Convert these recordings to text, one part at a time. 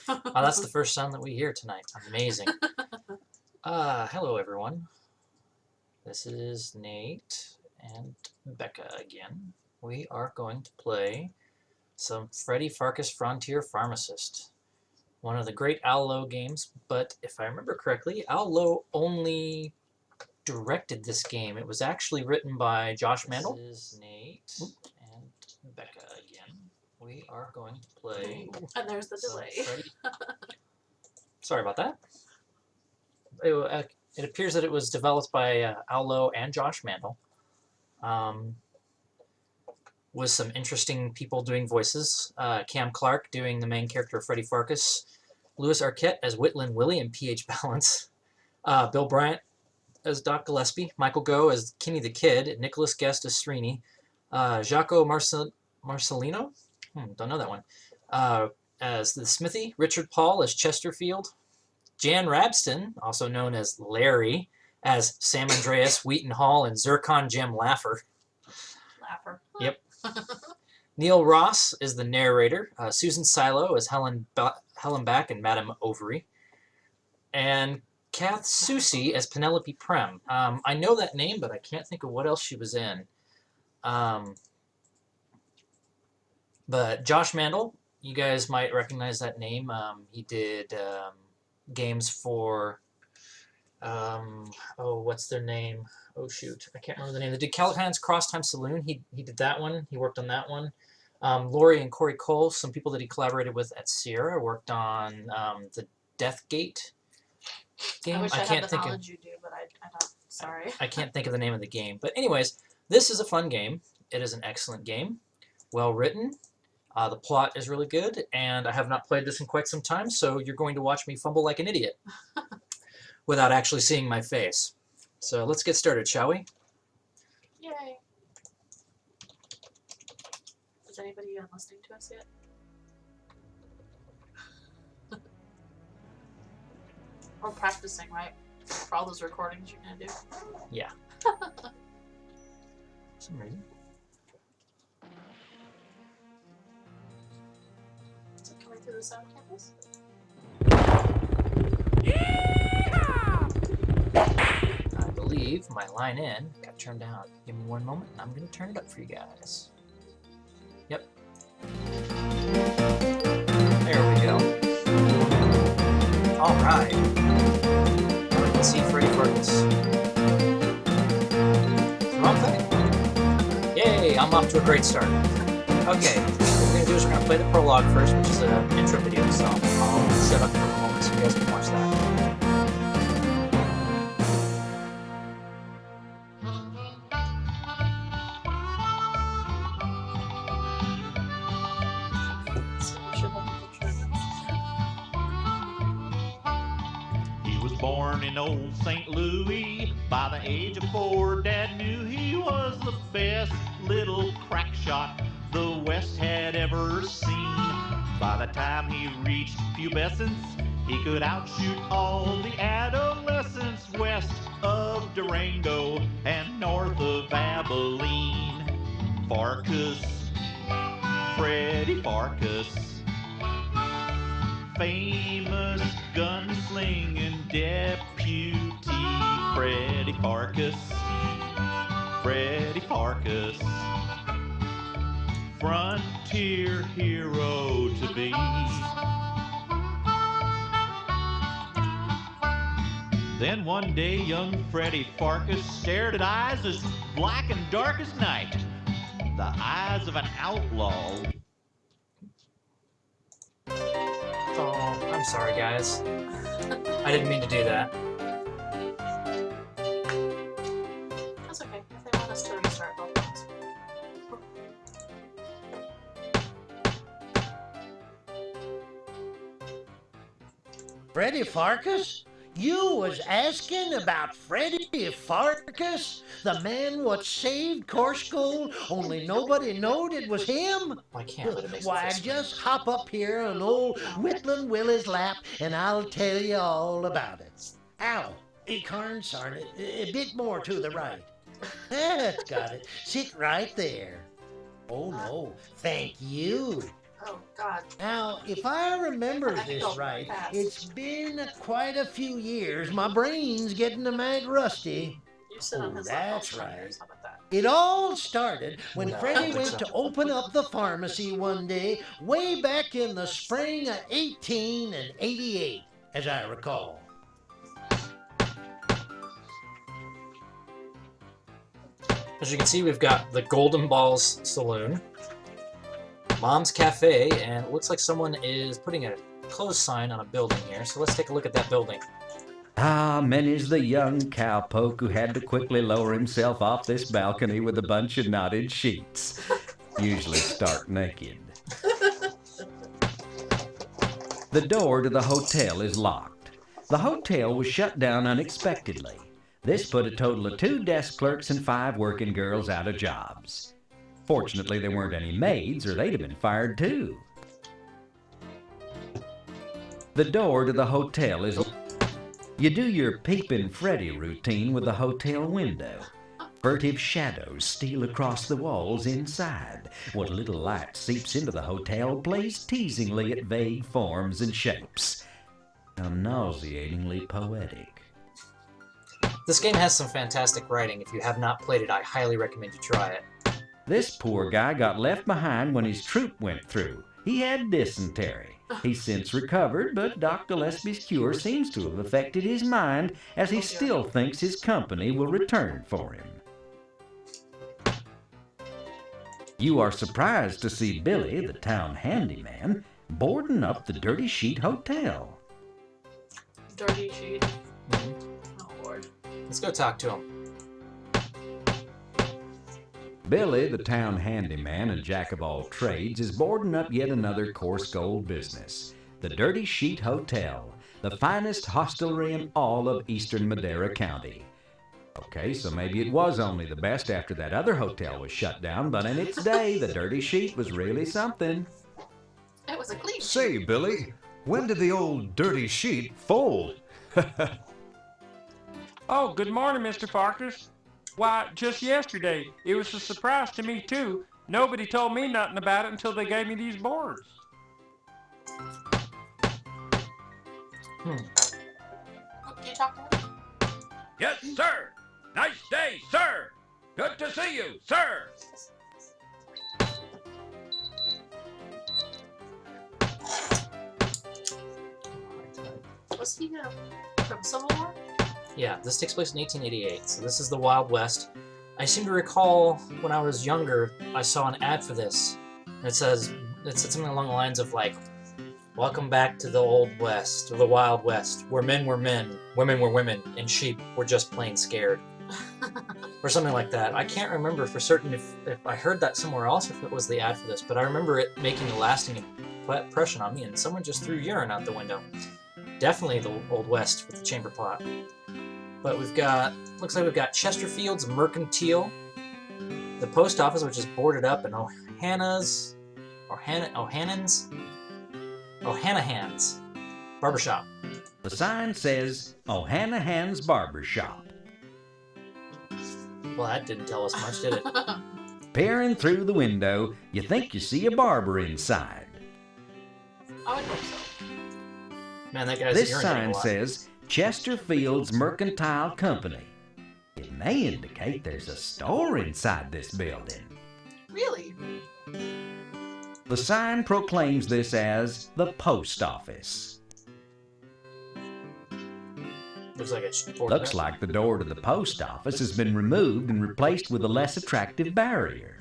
Wow, that's the first sound that we hear tonight. Amazing. Hello everyone. This is Nate and Becca again. We are going to play some Freddy Farkas Frontier Pharmacist. One of the great Lowe games, but if I remember correctly, Lowe only directed this game. It was actually written by Josh Mandel. This is Nate and Becca again. We are going to play. And there's the delay. Sorry about that. It appears that it was developed by Lowe and Josh Mandel. With some interesting people doing voices. Cam Clark doing the main character of Freddy Farkas. Louis Arquette as Whitland Willie and PH Balance. Bill Bryant as Doc Gillespie. Michael Goh as Kenny the Kid. Nicholas Guest as Srini. Jaco Marcelino? Don't know that one. As the Smithy. Richard Paul as Chesterfield. Jan Rabston, also known as Larry, as Sam Andreas, Wheaton Hall, and Zircon Jim Laffer. Laffer. Yep. Neil Ross is the narrator. Susan Silo as Helen Back and Madame Ovary. And Kath Soucy as Penelope Prem. I know that name, but I can't think of what else she was in. But Josh Mandel, you guys might recognize that name. He did games for, what's their name? Oh, shoot. I can't remember the name. They did Callahan's Cross Time Saloon. He did that one. He worked on that one. Laurie and Corey Cole, some people that he collaborated with at Sierra, worked on the Deathgate game. I wish I can't had the knowledge you do, but I don't. Sorry. I can't think of the name of the game. But anyways, this is a fun game. It is an excellent game. Well written. The plot is really good, and I have not played this in quite some time, so you're going to watch me fumble like an idiot without actually seeing my face. So let's get started, shall we? Yay. Is anybody listening to us yet? We're practicing, right? For all those recordings you're going to do? Yeah. For some reason. Is it coming through the sound cameras? I believe my line in got turned down. Give me one moment, and I'm going to turn it up for you guys. Yep. There we go. All right. Now we can see Freddy Farkas. Wrong thing. Yay, I'm off to a great start. Okay, what we're going to do is we're going to play the prologue first, which is an intro video, so I'll set up for a moment so you guys can watch that. He was born in old St. Louis. By the age of 4, Dad knew he was the best little crack shot the West had ever seen. By the time he reached pubescence, he could outshoot all the adolescents west of Durango and north of Abilene. Farkas, Freddy Farkas, famous gunslinging deputy. Freddy Farkas, Freddy Farkas, frontier hero to be. Then one day young Freddy Farkas stared at eyes as black and dark as night, the eyes of an outlaw. Oh, I'm sorry, guys. I didn't mean to do that. That's okay. If they want us to restart both times. Freddy Farkas? You was asking about Freddy Farkas? The man what saved Course Gold, only nobody knowed it was him? I can't let it make Why, sense. just hop up here on old Whitland Willie's lap and I'll tell you all about it. Ow, consarn it, a bit more to the right. That's got it. Sit right there. Oh no, thank you. Oh, God. Now, if I remember I can this go right, fast. it's been quite a few years. My brain's getting a mite rusty. You sit on Oh, his lap. I'll that's sit on right. yours. How about that? It all started when No, I Freddie don't think went so. to open up the pharmacy one day, way back in the spring of 1888, as I recall. As you can see, we've got the Golden Balls Saloon, Mom's Cafe, and it looks like someone is putting a close sign on a building here. So let's take a look at that building. Ah, many's the young cowpoke who had to quickly lower himself off this balcony with a bunch of knotted sheets, usually stark naked. The door to the hotel is locked. The hotel was shut down unexpectedly. This put a total of 2 desk clerks and 5 working girls out of jobs. Fortunately, there weren't any maids, or they'd have been fired too. The door to the hotel is... You do your Peepin' Freddy routine with the hotel window. Furtive shadows steal across the walls inside. What little light seeps into the hotel plays teasingly at vague forms and shapes. How nauseatingly poetic. This game has some fantastic writing. If you have not played it, I highly recommend you try it. This poor guy got left behind when his troop went through. He had dysentery. He's since recovered, but Dr. Gillespie's cure seems to have affected his mind, as he still thinks his company will return for him. You are surprised to see Billy, the town handyman, boarding up the Dirty Sheet Hotel. Dirty sheet. Mhm. Oh, Lord. Let's go talk to him. Billy, the town handyman and jack of all trades, is boarding up yet another coarse gold business, the Dirty Sheet Hotel, the finest hostelry in all of eastern Madera County. Okay, so maybe it was only the best after that other hotel was shut down, but in its day, the Dirty Sheet was really something. It was a clean sheet. Say, Billy, when did the old dirty sheet fold? Oh, good morning, Mr. Farkas. Why, just yesterday. It was a surprise to me, too. Nobody told me nothing about it until they gave me these boards. Oh, can you talk to him? Yes, sir. Nice day, sir. Good to see you, sir. Was he from Civil War? Yeah, this takes place in 1888, so this is the Wild West. I seem to recall when I was younger, I saw an ad for this. And it said something along the lines of like, "Welcome back to the Old West, or the Wild West, where men were men, women were women, and sheep were just plain scared." Or something like that. I can't remember for certain if I heard that somewhere else, or if it was the ad for this, but I remember it making a lasting impression on me, and someone just threw urine out the window. Definitely the Old West with the chamber pot. But we've got, looks like we've got Chesterfield's Mercantile, the post office, which is boarded up, and O'Hanahan's Barbershop. The sign says O'Hanahan's Barbershop. Well, that didn't tell us much, did it? Peering through the window, you think you see a barber inside. I would hope so. Man, that guy's This urinating a sign lot. says Chesterfield's Mercantile Company. It may indicate there's a store inside this building. Really? The sign proclaims this as the post office. Looks like it's Looks like the door to the post office has been removed and replaced with a less attractive barrier.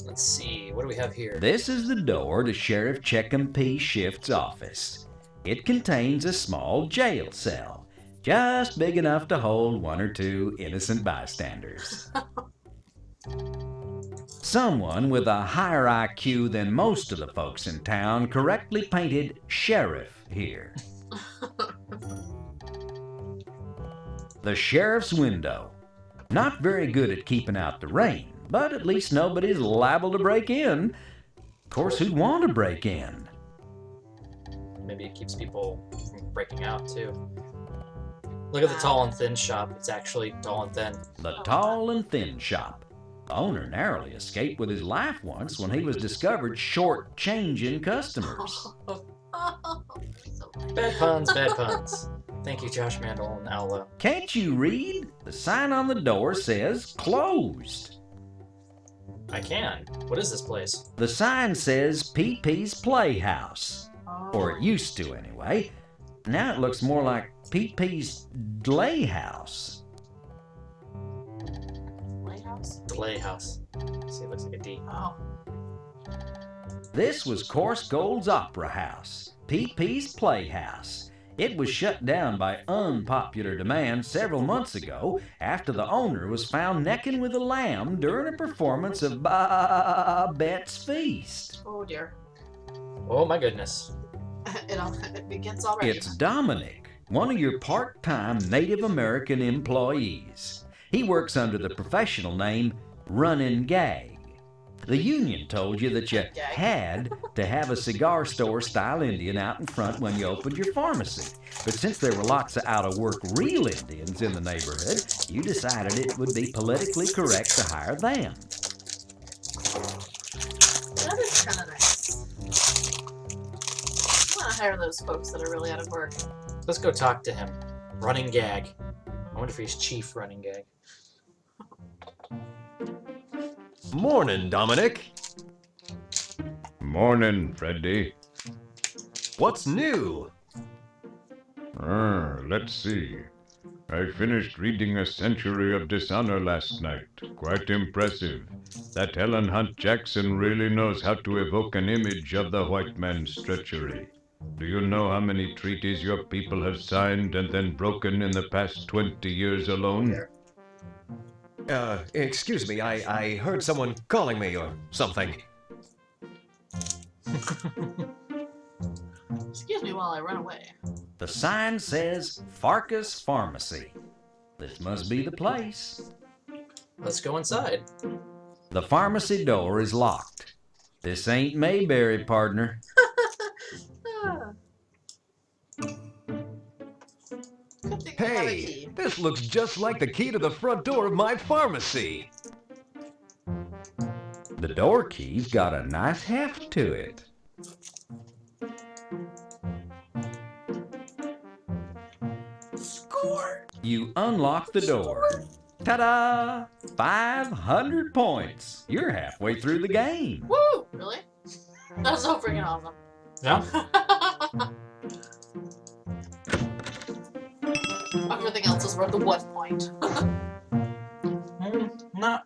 Let's see, what do we have here? This is the door to Sheriff Checkham P. Shift's office. It contains a small jail cell, just big enough to hold 1 or 2 innocent bystanders. Someone with a higher IQ than most of the folks in town correctly painted sheriff here. The sheriff's window. Not very good at keeping out the rain, but at least nobody's liable to break in. Of course, who'd want to break in? Maybe it keeps people from breaking out, too. Look at the tall and thin shop. It's actually tall and thin. The Tall and Thin Shop. The owner narrowly escaped with his life once when he was discovered short-changing customers. Bad puns, bad puns. Thank you, Josh Mandel and Al Lowe. Can't you read? The sign on the door says closed. I can. What is this place? The sign says Pee-Pee's Playhouse. Or it used to, anyway. Now it looks more like Pee-Pee's Dlayhouse. Lighthouse? Delay House. See, it looks like a D. Oh. This was Coarse Gold's Opera House, Pee-Pee's Playhouse. It was shut down by unpopular demand several months ago after the owner was found necking with a lamb during a performance of Babette's Feast. Oh dear. Oh my goodness. It begins already. It's Dominic, one of your part-time Native American employees. He works under the professional name Runnin' Gag. The union told you that you had to have a cigar store-style Indian out in front when you opened your pharmacy. But since there were lots of out-of-work real Indians in the neighborhood, you decided it would be politically correct to hire them. That is kind of nice. I want to hire those folks that are really out of work. Let's go talk to him. Running Gag. I wonder if he's Chief Running Gag. Morning, Dominic. Morning, Freddy. What's new? Let's see. I finished reading A Century of Dishonor last night. Quite impressive. That Helen Hunt Jackson really knows how to evoke an image of the white man's treachery. Do you know how many treaties your people have signed and then broken in the past 20 years alone? Excuse me, I heard someone calling me or something. Excuse me while I run away. The sign says Farkas Pharmacy. This must be the place. Let's go inside. The pharmacy door is locked. This ain't Mayberry, partner. Good thing we have a Hey, key. this looks just like the key to the front door of my pharmacy. The door key's got a nice heft to it. Score! You unlock the door. Ta-da! 500 points. You're halfway through the game. Woo! Really? That's so freaking awesome. No? Everything else is worth the 1 point. Not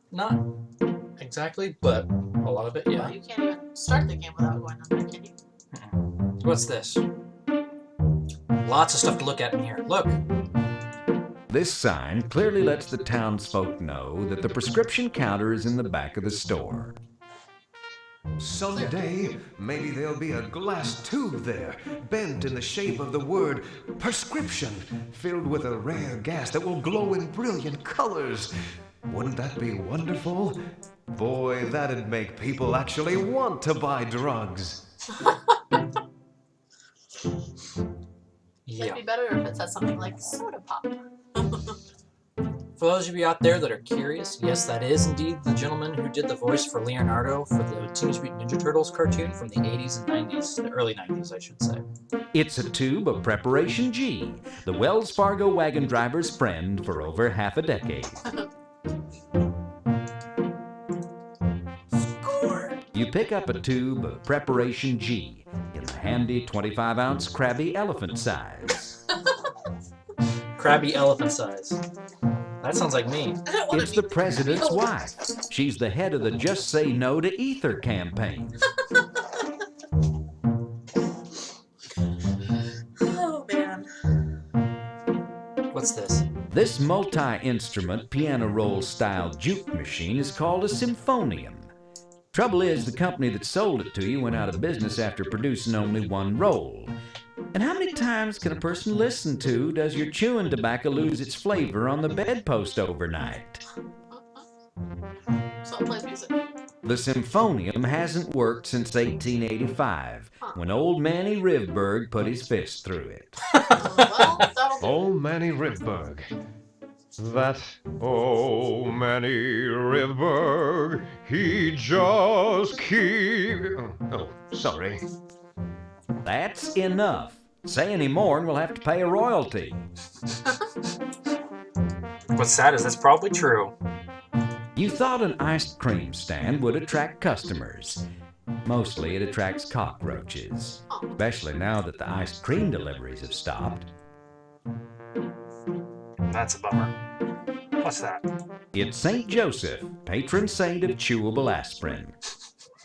exactly, but a lot of it, yeah. Well, you can't even start the game without going on there, can you? What's this? Lots of stuff to look at in here. Look. This sign clearly lets the townsfolk know that the prescription counter is in the back of the store. Someday, maybe there'll be a glass tube there, bent in the shape of the word prescription, filled with a rare gas that will glow in brilliant colors. Wouldn't that be wonderful? Boy, that'd make people actually want to buy drugs. Yeah. It'd be better if it said something like soda pop. For those of you out there that are curious, yes, that is indeed the gentleman who did the voice for Leonardo for the Teenage Mutant Ninja Turtles cartoon from the 80s and 90s, the early 90s, I should say. It's a tube of Preparation G, the Wells Fargo wagon driver's friend for over half a decade. Score! You pick up a tube of Preparation G in the handy 25-ounce Krabby elephant size. Krabby elephant size. That sounds like me. I don't wanna It's be the president's Krabby wife. She's the head of the Just Say No to Ether campaign. Oh man. What's this? This multi-instrument piano roll style juke machine is called a symphonium. Trouble is, the company that sold it to you went out of business after producing only one roll. And how many times can a person listen to Does Your Chewing Tobacco Lose Its Flavor on the bedpost overnight? Someone plays music. The symphonium hasn't worked since 1885, when old Manny Rivberg put his fist through it. Well, that'll do. Old Manny Rivberg. That old Manny Rivberg, he just keep... Oh, sorry. That's enough. Say any more and we'll have to pay a royalty. What's sad is that's probably true. You thought an ice cream stand would attract customers. Mostly it attracts cockroaches, especially now that the ice cream deliveries have stopped. That's a bummer. What's that? It's St. Joseph, patron saint of chewable aspirin.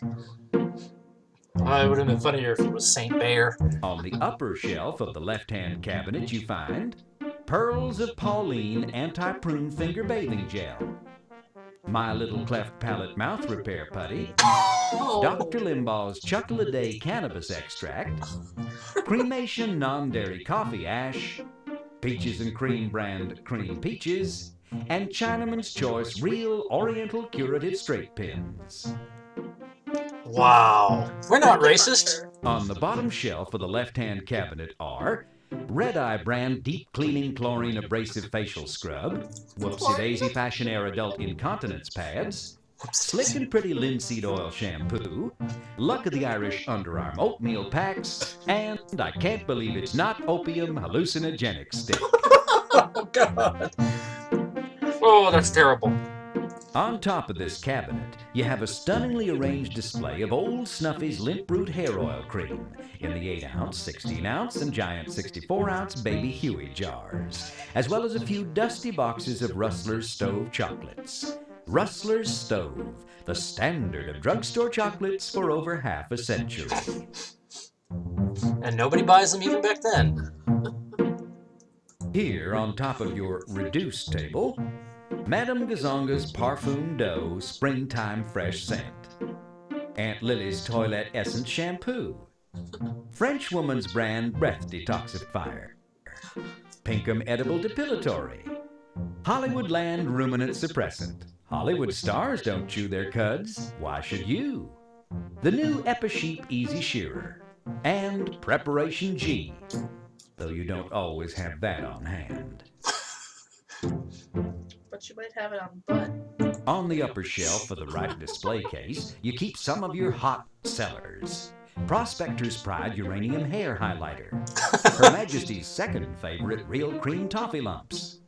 It would have been funnier if it was Saint Bear. On the upper shelf of the left-hand cabinet you find Pearls of Pauline Anti-Prune Finger Bathing Gel, My Little Cleft Palate Mouth Repair Putty, Dr. Limbaugh's Chuckle-A-Day Cannabis Extract, Cremation Non-Dairy Coffee Ash, Peaches and Cream brand Cream Peaches, and Chinaman's Choice Real Oriental Curative Straight Pins. Wow. We're not racist. On the bottom shelf of the left-hand cabinet are Red Eye brand Deep Cleaning Chlorine Abrasive Facial Scrub, Whoopsie Daisy Fashion Air Adult Incontinence Pads, Slick and Pretty Linseed Oil Shampoo, Luck of the Irish Underarm Oatmeal Packs, and I can't believe it's not Opium Hallucinogenic Stick. Oh, God. Oh, that's terrible. On top of this cabinet, you have a stunningly arranged display of Old Snuffy's Limp Root Hair Oil Cream in the 8-ounce, 16-ounce, and giant 64-ounce Baby Huey jars, as well as a few dusty boxes of Rustler's Stove chocolates. Rustler's Stove, the standard of drugstore chocolates for over half a century. And nobody buys them even back then. Here, on top of your reduced table, Madame Gazonga's Parfum D'Eau Springtime Fresh Scent, Aunt Lily's Toilette Essence Shampoo, French Woman's Brand Breath Detoxifier, Pinkham Edible Depilatory, Hollywoodland Ruminant Suppressant. Hollywood stars don't chew their cuds. Why should you? The new Episheep Easy Shearer, and Preparation G, though you don't always have that on hand. But you might have it on butt. On the upper shelf of the right display case, you keep some of your hot sellers. Prospector's Pride Uranium Hair Highlighter, Her Majesty's second favorite Real Cream Toffee Lumps.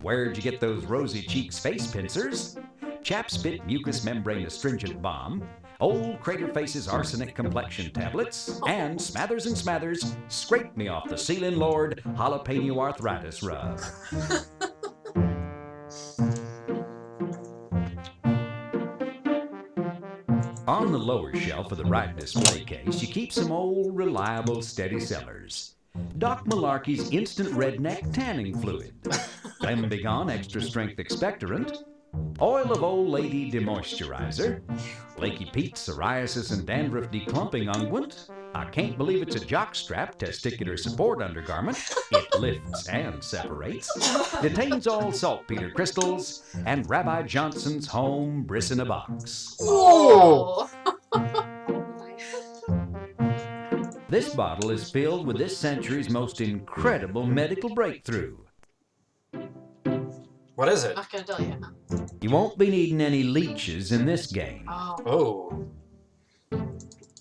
Where'd you get those rosy cheeks face pincers? Chap Spit Mucous Membrane Astringent Balm, Old Crater Face's Arsenic Complexion Tablets, and Smathers and Smathers Scrape Me Off the Ceiling Lord Jalapeno Arthritis Rub. On the lower shelf of the right display case, you keep some old, reliable, steady sellers. Doc Malarkey's Instant Redneck Tanning Fluid, Lembigon Extra Strength Expectorant, Oil of Old Lady Demoisturizer, Flaky Pete's Psoriasis and Dandruff Declumping Unguent, I Can't Believe It's a Jockstrap Testicular Support Undergarment, it lifts and separates, Detains All Saltpeter Crystals, and Rabbi Johnson's Home Briss in a Box. Oh. This bottle is filled with this century's most incredible medical breakthrough. What is it? Not gonna tell you. You won't be needing any leeches in this game. Oh. Oh.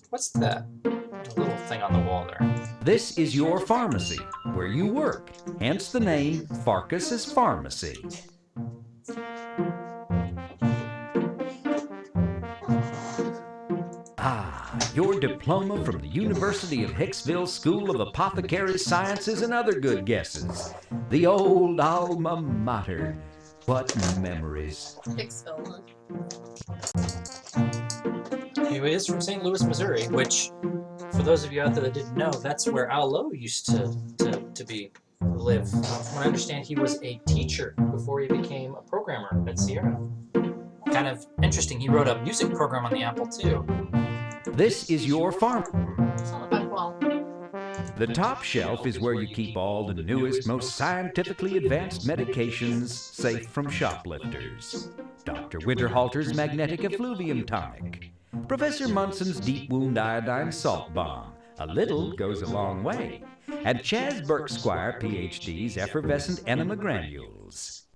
What's that? A little thing on the wall there. This is your pharmacy, where you work, hence the name Farkas's Pharmacy. Your diploma from the University of Hicksville School of Apothecary Sciences and other good guesses. The old alma mater. What memories. Hicksville. He is from St. Louis, Missouri, which, for those of you out there that didn't know, that's where Al Lowe used to live. From what I understand, he was a teacher before he became a programmer at Sierra. Kind of interesting. He wrote a music program on the Apple II. This is your farm. It's not back well. The top shelf is where you keep all the newest, most scientifically advanced medications safe from shoplifters. Dr. Winterhalter's magnetic effluvium tonic. Professor Munson's deep wound iodine salt bomb. A little goes a long way. And Chaz Burksquire, PhD's effervescent enema granules.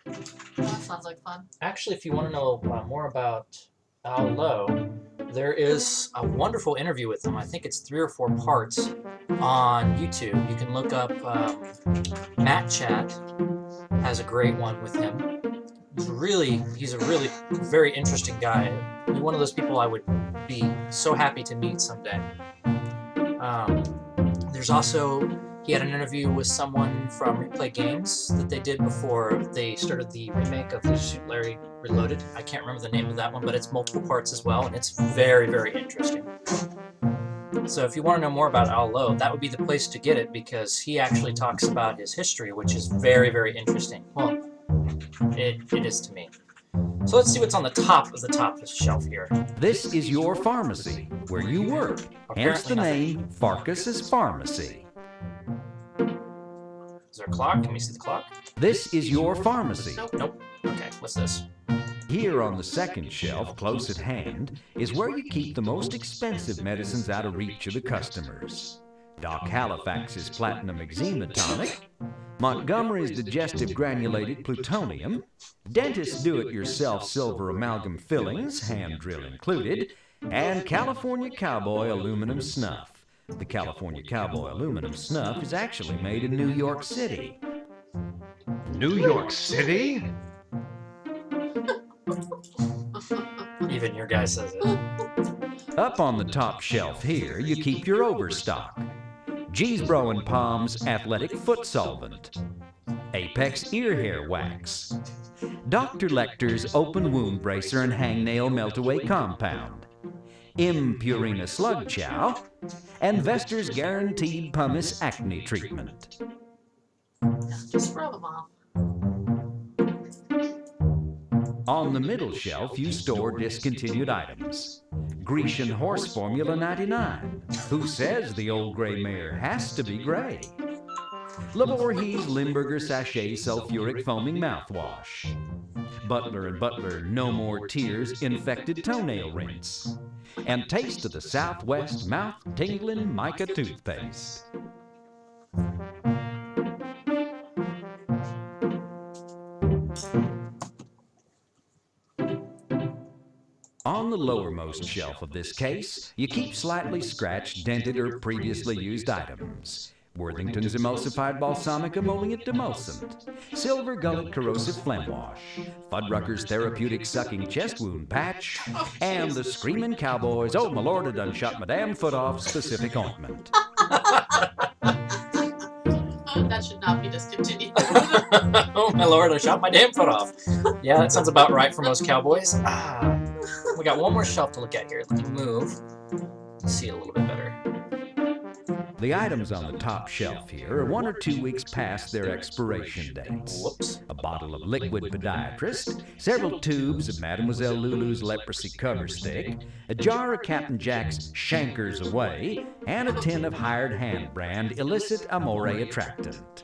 That sounds like fun. Actually, if you want to know more about Al Lowe, there is a wonderful interview with him. I think it's 3 or 4 parts on YouTube. You can look up Matt Chat has a great one with him. He's a really very interesting guy. He's one of those people I would be so happy to meet someday. There's also, he had an interview with someone from Replay Games that they did before they started the remake of Leisure Suit Larry Reloaded. I can't remember the name of that one, but it's multiple parts as well, and it's very, very interesting. So if you want to know more about Al Lowe, that would be the place to get it, because he actually talks about his history, which is very, very interesting. Well, it is to me. So let's see what's on the top of the shelf here. This is your pharmacy, where you work. Hence the name Farkas's Pharmacy. Is there a clock? Can we see the clock? This is your pharmacy. Nope. Okay, what's this? Here on the second shelf, close at hand, is where you keep the most expensive medicines out of reach of the customers. Doc Halifax's Platinum Eczema Tonic, Montgomery's Digestive Granulated Plutonium, Dentist's Do-It-Yourself Silver Amalgam Fillings, hand drill included, and California Cowboy Aluminum Snuff. The California Cowboy Aluminum Snuff is actually made in New York City. New York City? Even your guy says it. Up on the top shelf here, you keep your overstock. Giesbro and Palm's Athletic Foot Solvent. Apex Ear Hair Wax. Dr. Lecter's Open Wound Bracer and Hangnail Melt-Away Compound. M. Purina Slug Chow. And Vester's Guaranteed Pumice Acne Treatment. Just rub them off. On the middle shelf, you store discontinued items. Grecian Horse Formula 99. Who says the old gray mare has to be gray? Laborhe's Limburger Sachet Sulfuric Foaming Mouthwash. Butler & Butler No More Tears Infected Toenail Rinse. And Taste of the Southwest Mouth Tingling Mica Toothpaste. On the lowermost shelf of this case, you keep slightly scratched, dented, or previously used items. Worthington's Emulsified Balsamic Emollient Demulcent, Silver Gullet Corrosive Phlegm Wash, Fuddrucker's Therapeutic Sucking Chest Wound Patch, and the Screamin' Cowboys Oh My Lord, I Done Shot My Damn Foot Off Specific Ointment. That should not be discontinued. Oh my lord, I shot my damn foot off. Yeah, that sounds about right for most cowboys. We got one more shelf to look at here. Let me move to see it a little bit better. The items on the top shelf here are 1 or 2 weeks past their expiration dates. Whoops. A bottle of liquid podiatrist, several tubes of Mademoiselle Lulu's leprosy cover stick, a jar of Captain Jack's Shankers Away, and a tin of hired hand brand illicit amore attractant.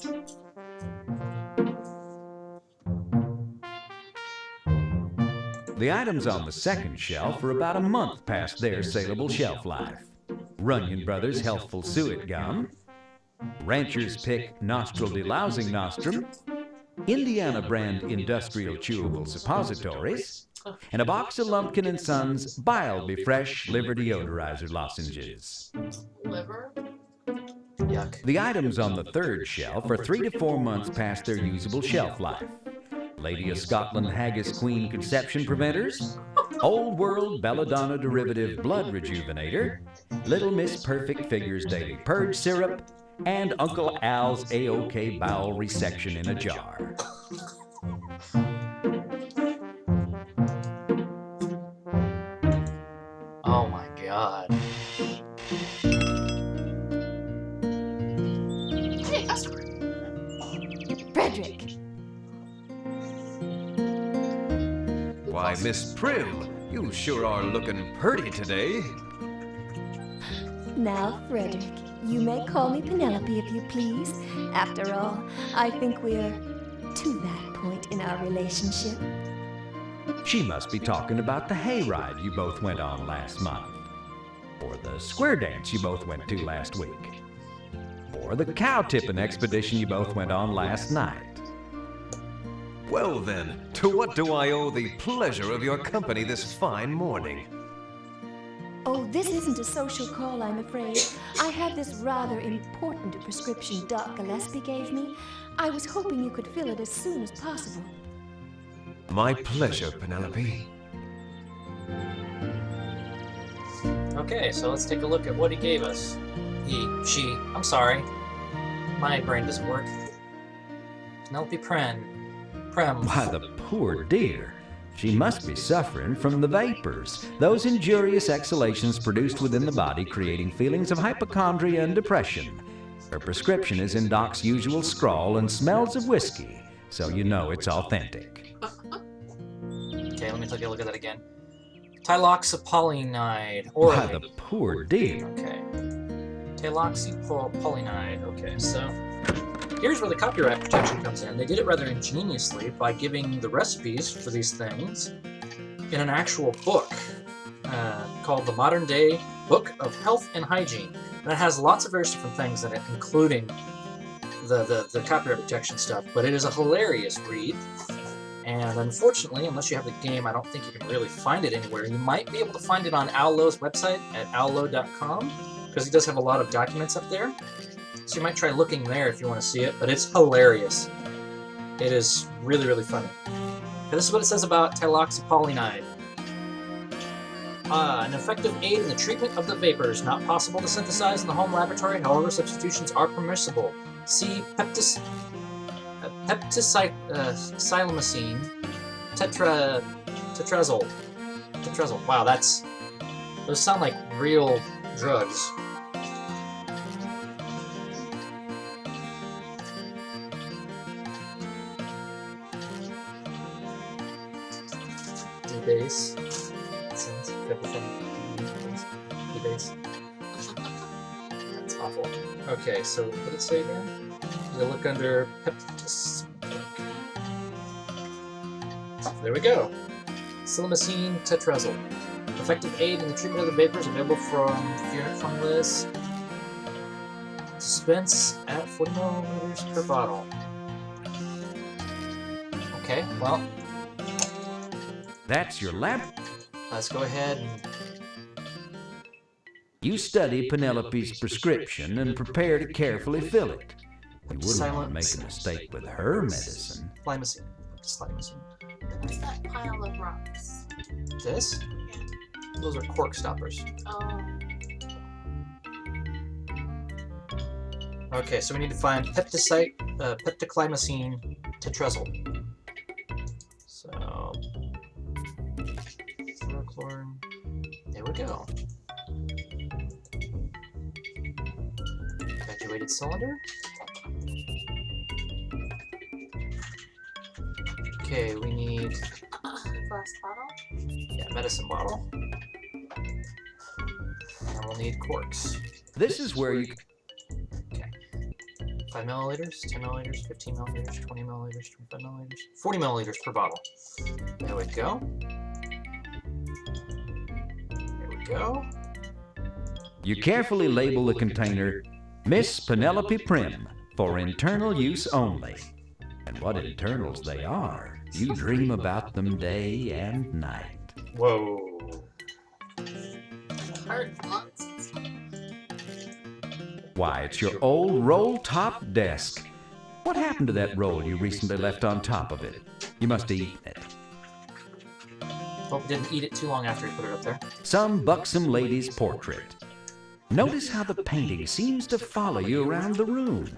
The items on the second shelf are about a month past their saleable shelf life. Runyon Brothers Healthful Suet Gum, Rancher's Pick Nostril Delousing Nostrum, Indiana brand Industrial Chewable Suppositories, and a box of Lumpkin & Sons Bile Be Fresh Liver Deodorizer Lozenges. Liver? Yuck. The items on the third shelf are 3 to 4 months past their usable shelf life. Lady of Scotland Haggis Queen Conception Preventers, Old World Belladonna Derivative Blood Rejuvenator, Little Miss Perfect Figures Daily Purge Syrup, and Uncle Al's A-OK Bowel Resection in a Jar. Oh my god. Hey, customer. Frederick! Why, Miss Prim, you sure are looking purty today. Now, Frederick, You may call me Penelope if you please. After all, I think we're to that point in our relationship. She must be talking about the hayride you both went on last month, or the square dance you both went to last week, or the cow tipping expedition you both went on last night. Well then, to what do I owe the pleasure of your company this fine morning? Oh, this isn't a social call, I'm afraid. I have this rather important prescription Doc Gillespie gave me. I was hoping you could fill it as soon as possible. My pleasure, Penelope. Okay, so let's take a look at what he gave us. I'm sorry. My brain doesn't work. Penelope Prem. Why, the poor dear. She must be suffering from the vapors, those injurious exhalations produced within the body, creating feelings of hypochondria and depression. Her prescription is in Doc's usual scrawl and smells of whiskey, so you know it's authentic. Okay, let me take a look at that again. Tyloxypolinide orally. Why, the poor dear. Okay. Tyloxypolinide. Okay, so here's where the copyright protection comes in. They did it rather ingeniously by giving the recipes for these things in an actual book called the Modern Day Book of Health and Hygiene. And it has lots of various different things in it, including the copyright protection stuff. But it is a hilarious read. And unfortunately, unless you have the game, I don't think you can really find it anywhere. You might be able to find it on Al Lowe's website at allowe.com, because he does have a lot of documents up there. So you might try looking there if you want to see it, but it's hilarious. It is really, really funny. And this is what it says about tyloxypolinide. An effective aid in the treatment of the vapors, not possible to synthesize in the home laboratory, however substitutions are permissible. See pepticylamacine tetrazole. Wow, those sound like real drugs. D-base. Sounds D-base. That's awful. Okay, so what did it say again? You look under peptis. There we go. Silamacine tetrazole. Effective aid in the treatment of the vapors, available from unit fungus. Dispense at 40 milliliters per bottle. Okay, well, That's your lab. let's go ahead and You study Penelope's prescription and prepare to carefully fill it. You wouldn't want to make a mistake with her medicine. Slimacine. What's that pile of rocks? This? Those are cork stoppers. Oh. Okay, so we need to find pepticlymacine tetrazole. So, fluorochlorine. There we go. Graduated cylinder. Okay, we need Glass bottle? medicine bottle. And we'll need corks. This is where you... 5 milliliters, 10 milliliters, 15 milliliters, 20 milliliters, 25 milliliters, 40 milliliters per bottle. There we go. There we go. You carefully label the container Miss Penelope Prim for internal use only. And what internals they are, you dream about them day and night. Whoa. Heart, lungs. Why, it's your old roll-top desk. What happened to that roll you recently left on top of it? You must have eaten it. Hope didn't eat it too long after he put it up there. Some buxom lady's portrait. Notice how the painting seems to follow you around the room.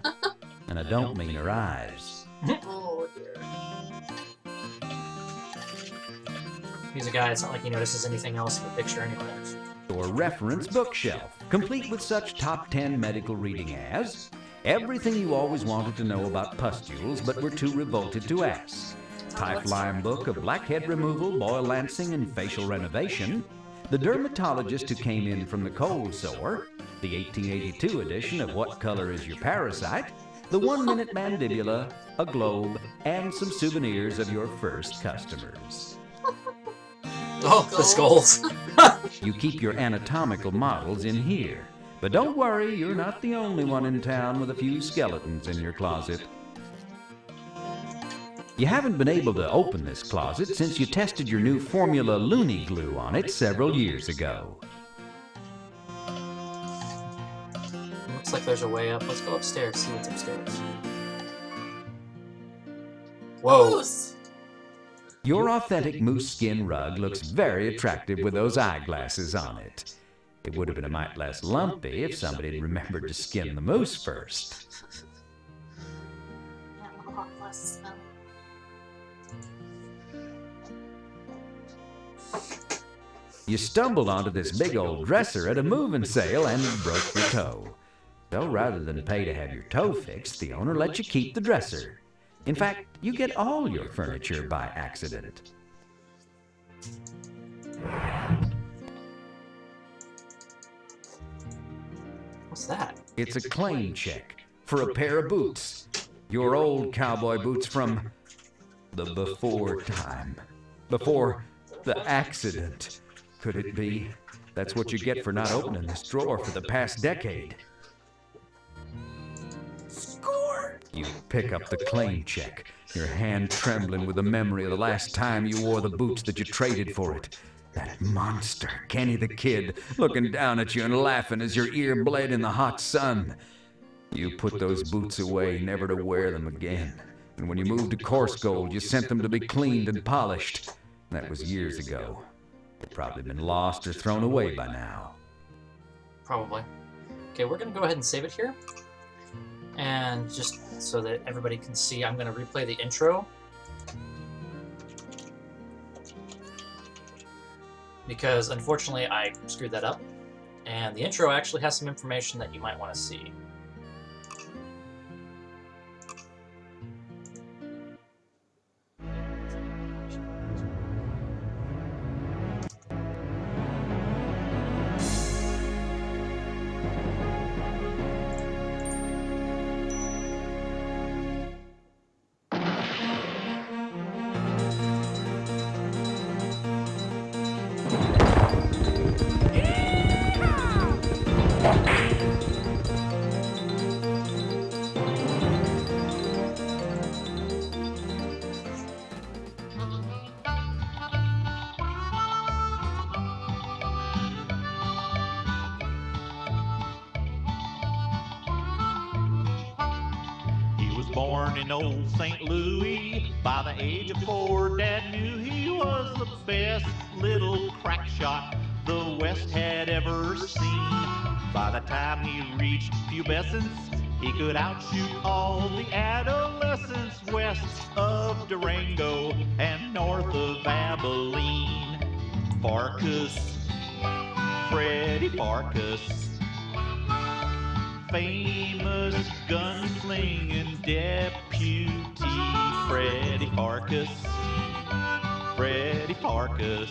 And I don't mean her eyes. Oh dear. He's a guy, it's not like he notices anything else in the picture anyways. Or reference bookshelf, complete with such top 10 medical reading as everything you always wanted to know about pustules but were too revolted to ask. Typhlime book of blackhead removal, boil lancing, and facial renovation. The dermatologist who came in from the cold sore. the 1882 edition of What Color Is Your Parasite, the 1-minute mandibula, a globe, and some souvenirs of your first customers. Oh, the skulls. You keep your anatomical models in here. But don't worry, you're not the only one in town with a few skeletons in your closet. You haven't been able to open this closet since you tested your new formula Looney glue on it several years ago. Looks like there's a way up. Let's go upstairs, see what's upstairs. Whoa. Moose. Your authentic moose skin rug looks very attractive with those eyeglasses on it. It would have been a mite less lumpy if somebody had remembered to skin the moose first. Yeah, little hot glasses smell. You stumbled onto this big old dresser at a moving sale and broke your toe. So rather than pay to have your toe fixed, the owner let you keep the dresser. In fact, you get all your furniture by accident. What's that? It's a claim check for a pair of boots. Your old cowboy boots from the before time. Before the accident. Could it be? That's what you get for not opening this drawer for the past decade. Score! You pick up the claim check, your hand trembling with the memory of the last time you wore the boots that you traded for it. That monster, Kenny the Kid, looking down at you and laughing as your ear bled in the hot sun. You put those boots away, never to wear them again. And when you moved to Coarse Gold, you sent them to be cleaned and polished. That was years ago. They've probably been lost or thrown away by now. Probably. Okay, we're going to go ahead and save it here. And just so that everybody can see, I'm going to replay the intro. Because unfortunately I screwed that up. And the intro actually has some information that you might want to see. Born in old St. Louis, by the age of 4, Dad knew he was the best little crack shot the West had ever seen. By the time he reached pubescence, he could outshoot all the adolescents west of Durango and north of Abilene. Farkas, Freddie Farkas, famous gunslinging deputy Freddie Farkas, Freddie Farkas,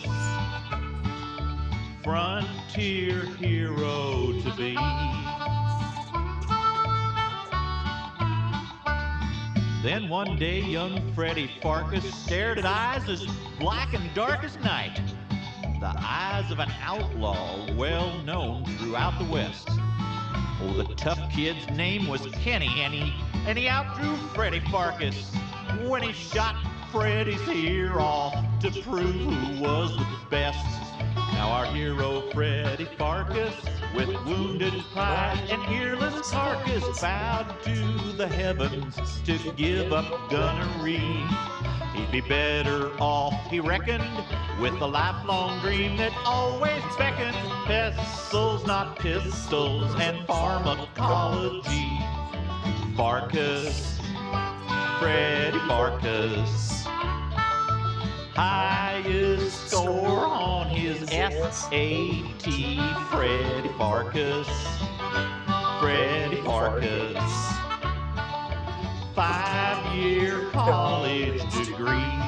frontier hero to be. Then one day young Freddie Farkas stared at eyes as black and dark as night, the eyes of an outlaw well known throughout the West. Oh, the tough kid's name was Kenny, and he outdrew Freddie Farkas when he shot Freddie's ear off to prove who was the best. Now our hero Freddie Farkas, with wounded pride and earless carcass, vowed to the heavens to give up gunnery. He'd be better off, he reckoned, with the lifelong dream that always beckoned. Pistols, not pistols, and pharmacology. Farkas, Freddie Farkas, highest score on his SAT. Freddie Farkas, Freddie Farkas, 5-year college degree.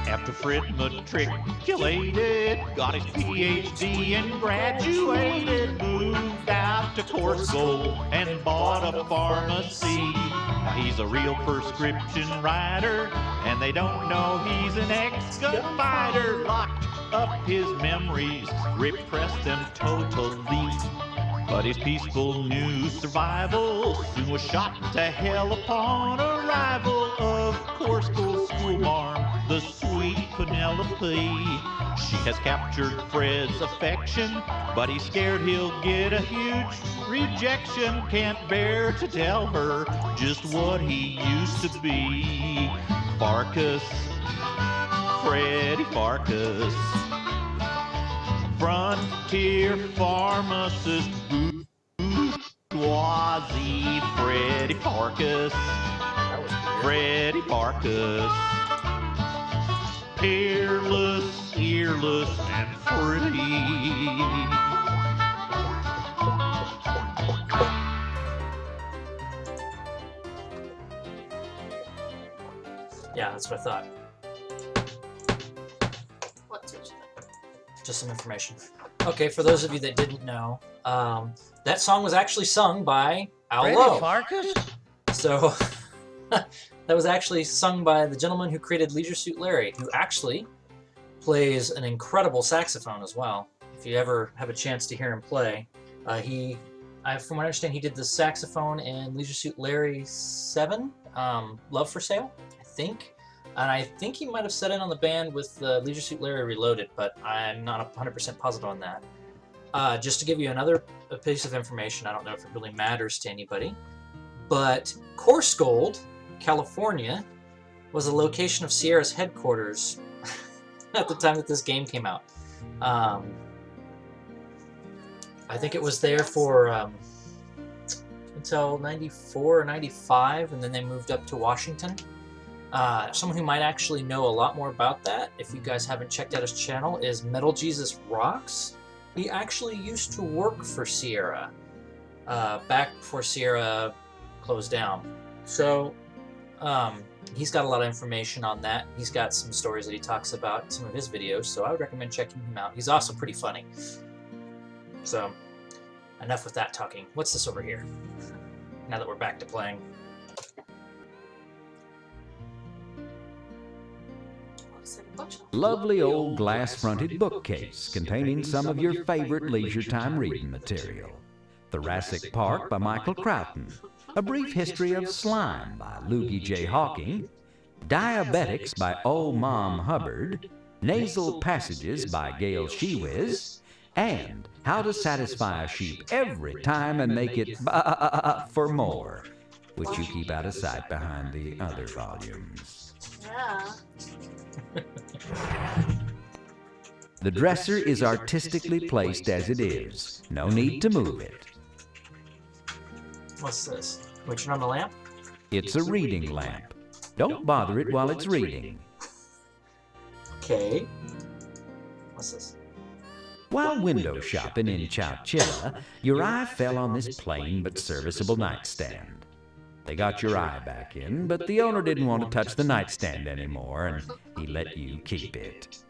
After Fred matriculated, got his PhD and graduated, moved out to Corso and bought a pharmacy. Now he's a real prescription writer, and they don't know he's an ex-gunfighter. Locked up his memories, repressed them totally. But his peaceful new survival soon was shot to hell upon arrival of Corso schoolmarm, the sweet Penelope. She has captured Fred's affection, but he's scared he'll get a huge rejection. Can't bear to tell her just what he used to be. Farkas, Freddie Farkas, frontier pharmacist, bourgeoisie, Freddie Farkas, Freddie Farkas, peerless, earless, and free. Yeah, that's what I thought. What's your Just some information. Okay, for those of you that didn't know, that song was actually sung by Freddie Lowe. Farkas? So that was actually sung by the gentleman who created Leisure Suit Larry, who actually plays an incredible saxophone as well. If you ever have a chance to hear him play, from what I understand, he did the saxophone in Leisure Suit Larry 7, Love for Sale, I think. And I think he might have set in on the band with Leisure Suit Larry Reloaded, but I'm not 100% positive on that. Just to give you another piece of information, I don't know if it really matters to anybody, but Coarsegold, California, was the location of Sierra's headquarters at the time that this game came out. I think it was there for until 94 or 95, and then they moved up to Washington. Someone who might actually know a lot more about that, if you guys haven't checked out his channel, is Metal Jesus Rocks. He actually used to work for Sierra back before Sierra closed down. So he's got a lot of information on that. He's got some stories that he talks about in some of his videos, so I would recommend checking him out. He's also pretty funny. So enough with that talking. What's this over here? Now that we're back to playing. Lovely old glass-fronted bookcase containing some of your favorite leisure time reading material. Thoracic Park by Michael Crichton. A Brief History of Slime by Loogie J. Hawking. Diabetics by Old Mom Hubbard. Nasal Passages by Gail Shewiz. And How to Satisfy a Sheep Every Time and Make It for More, which you keep out of sight behind the other volumes. Yeah. The dresser is artistically placed as it is. No need to move it. What's this? Can we turn on the lamp? It's a reading lamp. Don't bother it while it's reading. Okay. What's this? While window shopping in Chowchilla, your eye fell on this plain but serviceable nightstand. They got your eye back in, but the owner didn't want to touch the nightstand anymore, and he let you keep it.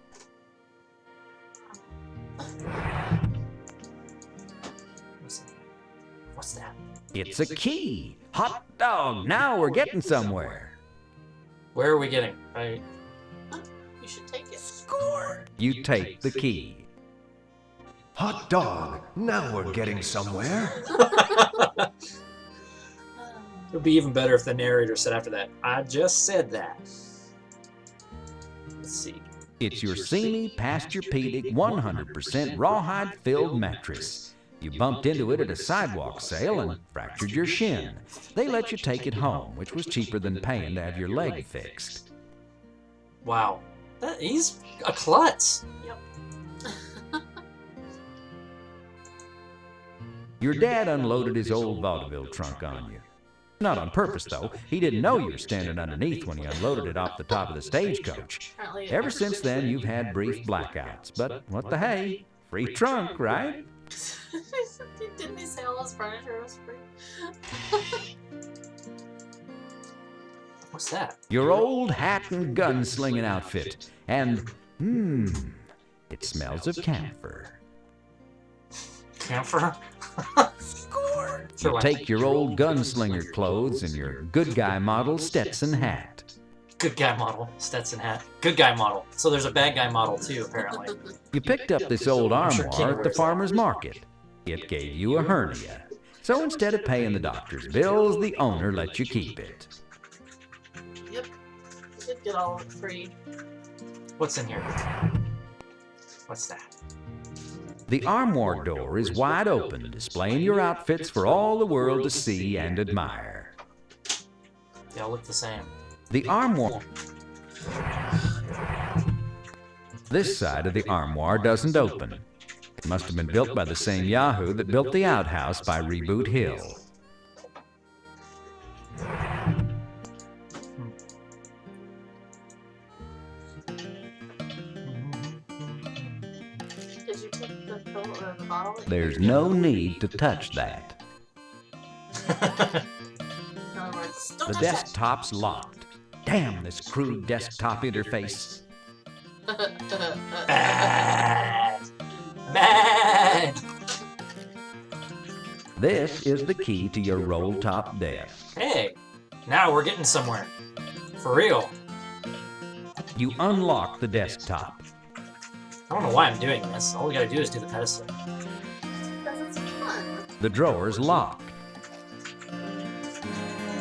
What's that? It's a key! Hot dog! Now we're getting somewhere! Where are we getting? You should take it. Score! You take the key. Hot dog! Now we're getting somewhere. It would be even better if the narrator said after that, I just said that. Let's see. It's your seamy, pasture-pedic, 100% rawhide-filled mattress. You bumped into it at a sidewalk sale and fractured your shin. They let you take it home, which was cheaper than paying to have your leg fixed. Wow. He's a klutz. Yep. Your dad unloaded his old vaudeville trunk on you. Not on purpose, though. He didn't know you were standing underneath when he unloaded it off the top of the stagecoach. Ever since then, you've had brief blackouts. But what the hey? Free trunk, right? Didn't he say all his furniture was free? What's that? Your old hat and gun-slinging outfit. And, it smells of camphor. Camphor? You take your old gunslinger clothes and your good guy model Stetson hat. Good guy model, Stetson hat. Good guy model. So there's a bad guy model too, apparently. You picked up this old I'm sure armoire King at the wears farmer's market. It gave you a hernia. So instead of paying the doctor's bills, the owner let you keep it. Yep. We did get all of it free. What's in here? What's that? The armoire door is wide open, displaying your outfits for all the world to see and admire. They all look the same. The armoire... This side of the armoire doesn't open. It must have been built by the same Yahoo that built the outhouse by Reboot Hill. Did you take the pill or the bottle? There's no need to touch that. In other words, don't The touch that. desktop's locked. Damn this crude desktop interface. Bad! Bad! This is the key to your roll-top desk. Hey, now we're getting somewhere. For real. You unlock the desktop. I don't know why I'm doing this. All we gotta do is do the pedestal. Because it's fun. The drawers lock.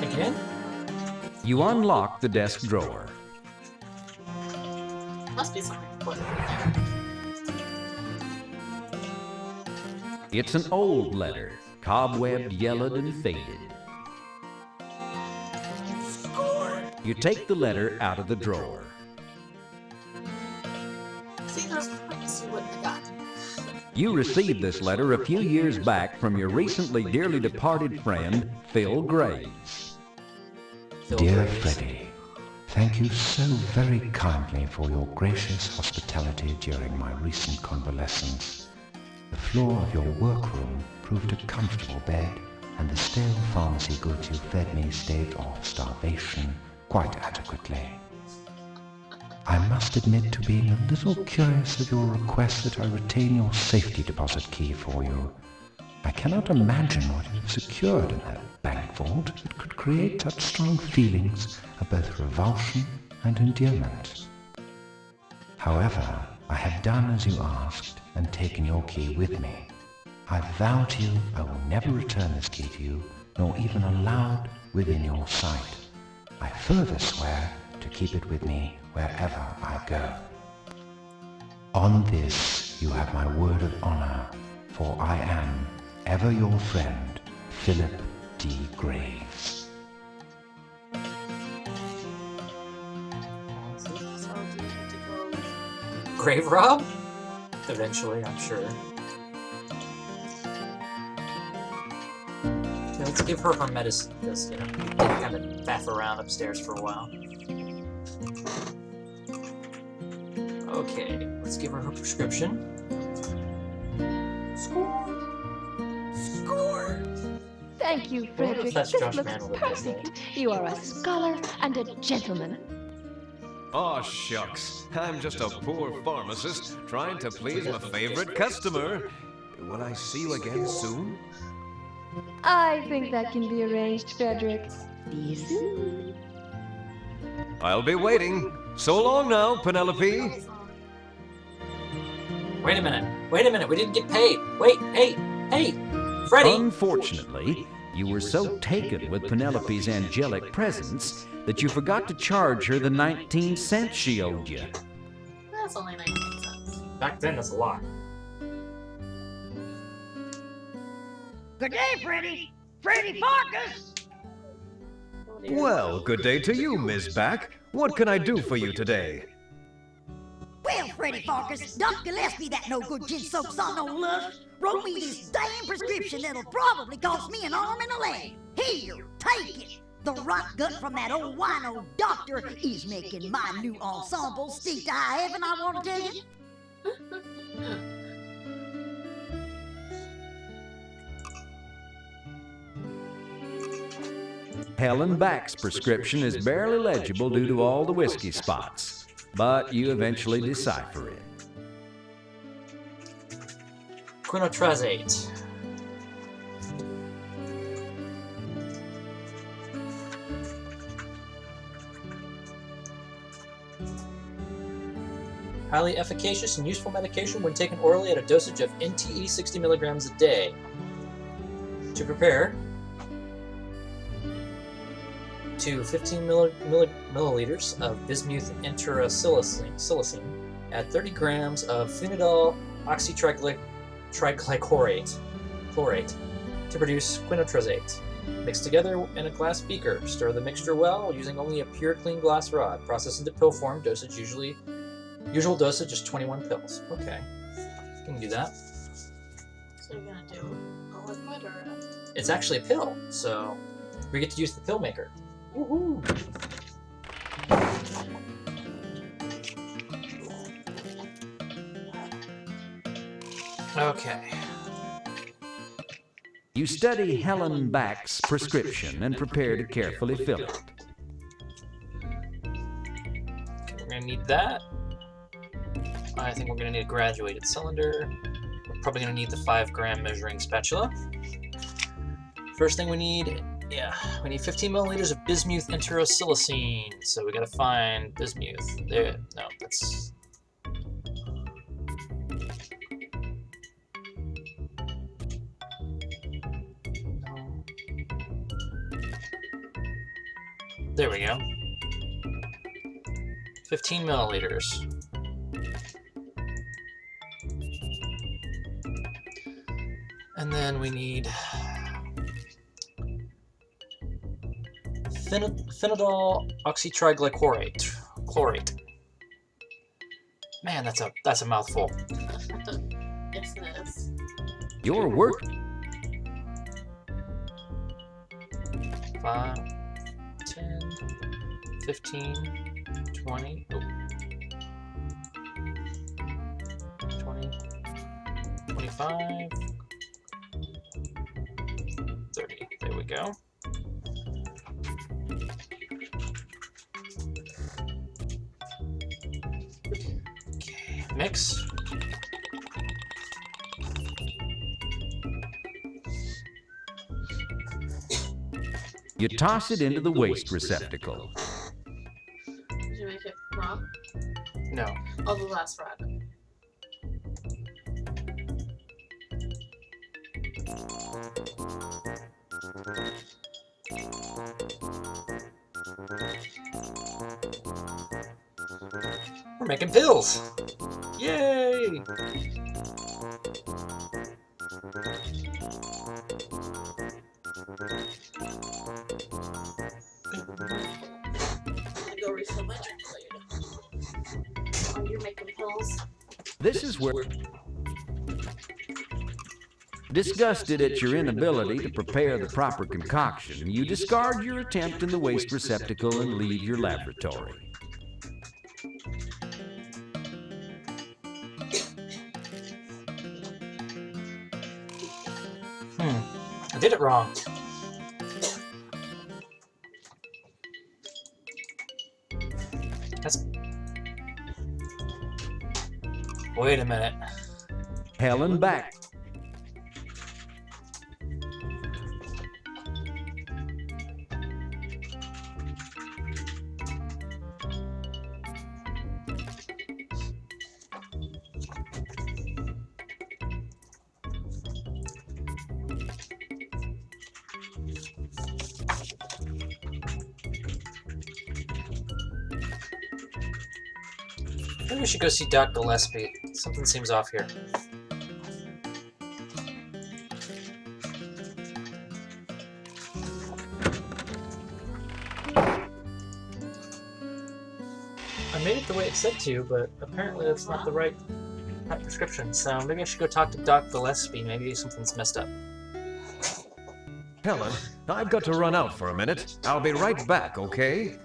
Again? You unlock the desk drawer. Must be something important in there. It's an old letter, cobwebbed, yellowed, and faded. You take the letter out of the drawer. See, those points you wouldn't have gotten. You received this letter a few years back from your recently dearly departed friend, Phil Graves. Dear Freddy, thank you so very kindly for your gracious hospitality during my recent convalescence. The floor of your workroom proved a comfortable bed, and the stale pharmacy goods you fed me staved off starvation quite adequately. I must admit to being a little curious of your request that I retain your safety deposit key for you. I cannot imagine what you have secured in that bank vault that could create such strong feelings of both revulsion and endearment. However, I have done as you asked and taken your key with me. I vow to you I will never return this key to you, nor even allow it within your sight. I further swear to keep it with me wherever I go. On this you have my word of honor, for I am ever your friend, Philip D. Graves. So do you need to go? Grave rob? Eventually, I'm sure. Yeah, let's give her medicine, because, you know, we can kind of faff around upstairs for a while. Okay, let's give her prescription. Thank you, Frederick. That's This Josh looks Mann with perfect. You are a scholar and a gentleman. Aw, shucks. I'm just a poor pharmacist trying to please my favorite customer. Will I see you again soon? I think that can be arranged, Frederick. See you soon. I'll be waiting. So long now, Penelope. Wait a minute, we didn't get paid. Wait, hey, Freddy! Unfortunately, you were so taken with Penelope's angelic presence that you forgot to charge her the 19 cents she owed you. That's only 19 cents. Back then, that's a lot. Good day, Freddy. Freddy Farkas. Well, good day to you, Ms. Back. What can I do for you today? Well, Freddy Farkas, Doc Gillespie, that no good gin soaks on no lust, wrote me this damn prescription that'll probably cost me an arm and a leg. Here, take it. The rot gut from that old wino doctor is making my new ensemble stick to high heaven, I want to tell you. Helen Back's prescription is barely legible due to all the whiskey spots. but you eventually decipher it. Quinotrazate. Highly efficacious and useful medication when taken orally at a dosage of NTE 60 milligrams a day. To prepare, to 15 milliliters of bismuth enterosilicine, add 30 grams of phenol oxytriglychlorate to produce quinotrazate. Mix together in a glass beaker. Stir the mixture well using only a pure clean glass rod. Process into pill form. Usual dosage is 21 pills. Okay, you can do that. So you're gonna do a liquid or a... It's actually a pill, so we get to use the pill maker. Woohoo! Okay. You study Helen Back's prescription and prepare to carefully fill it. Okay, we're gonna need that. I think we're gonna need a graduated cylinder. We're probably gonna need the 5-gram measuring spatula. First thing we need, we need 15 milliliters of bismuth enterosilicine. So we gotta find bismuth. There, no, that's... No. There we go. 15 milliliters. And then we need phenol oxytriglychlorate. Man, that's a mouthful. Yes, it is. Your work. 5, 10, 15, 20, 20, 25, 30. There we go. Okay, mix. You toss it into the waste receptacle. Did you make it raw? No. Oh, the last rod. We're making pills! Yay! I'm gonna go refill my drink later. Oh, you're making pills? This is where... Disgusted at your inability to prepare the proper concoction, you discard your attempt in the waste receptacle and leave your laboratory. I did it wrong. That's... Wait a minute. Helen Back. Maybe we should go see Doc Gillespie. Something seems off here. I made it the way it said to, but apparently that's not the right prescription. So maybe I should go talk to Doc Gillespie. Maybe something's messed up. Helen, I've got to run out for a minute. I'll be right back, okay?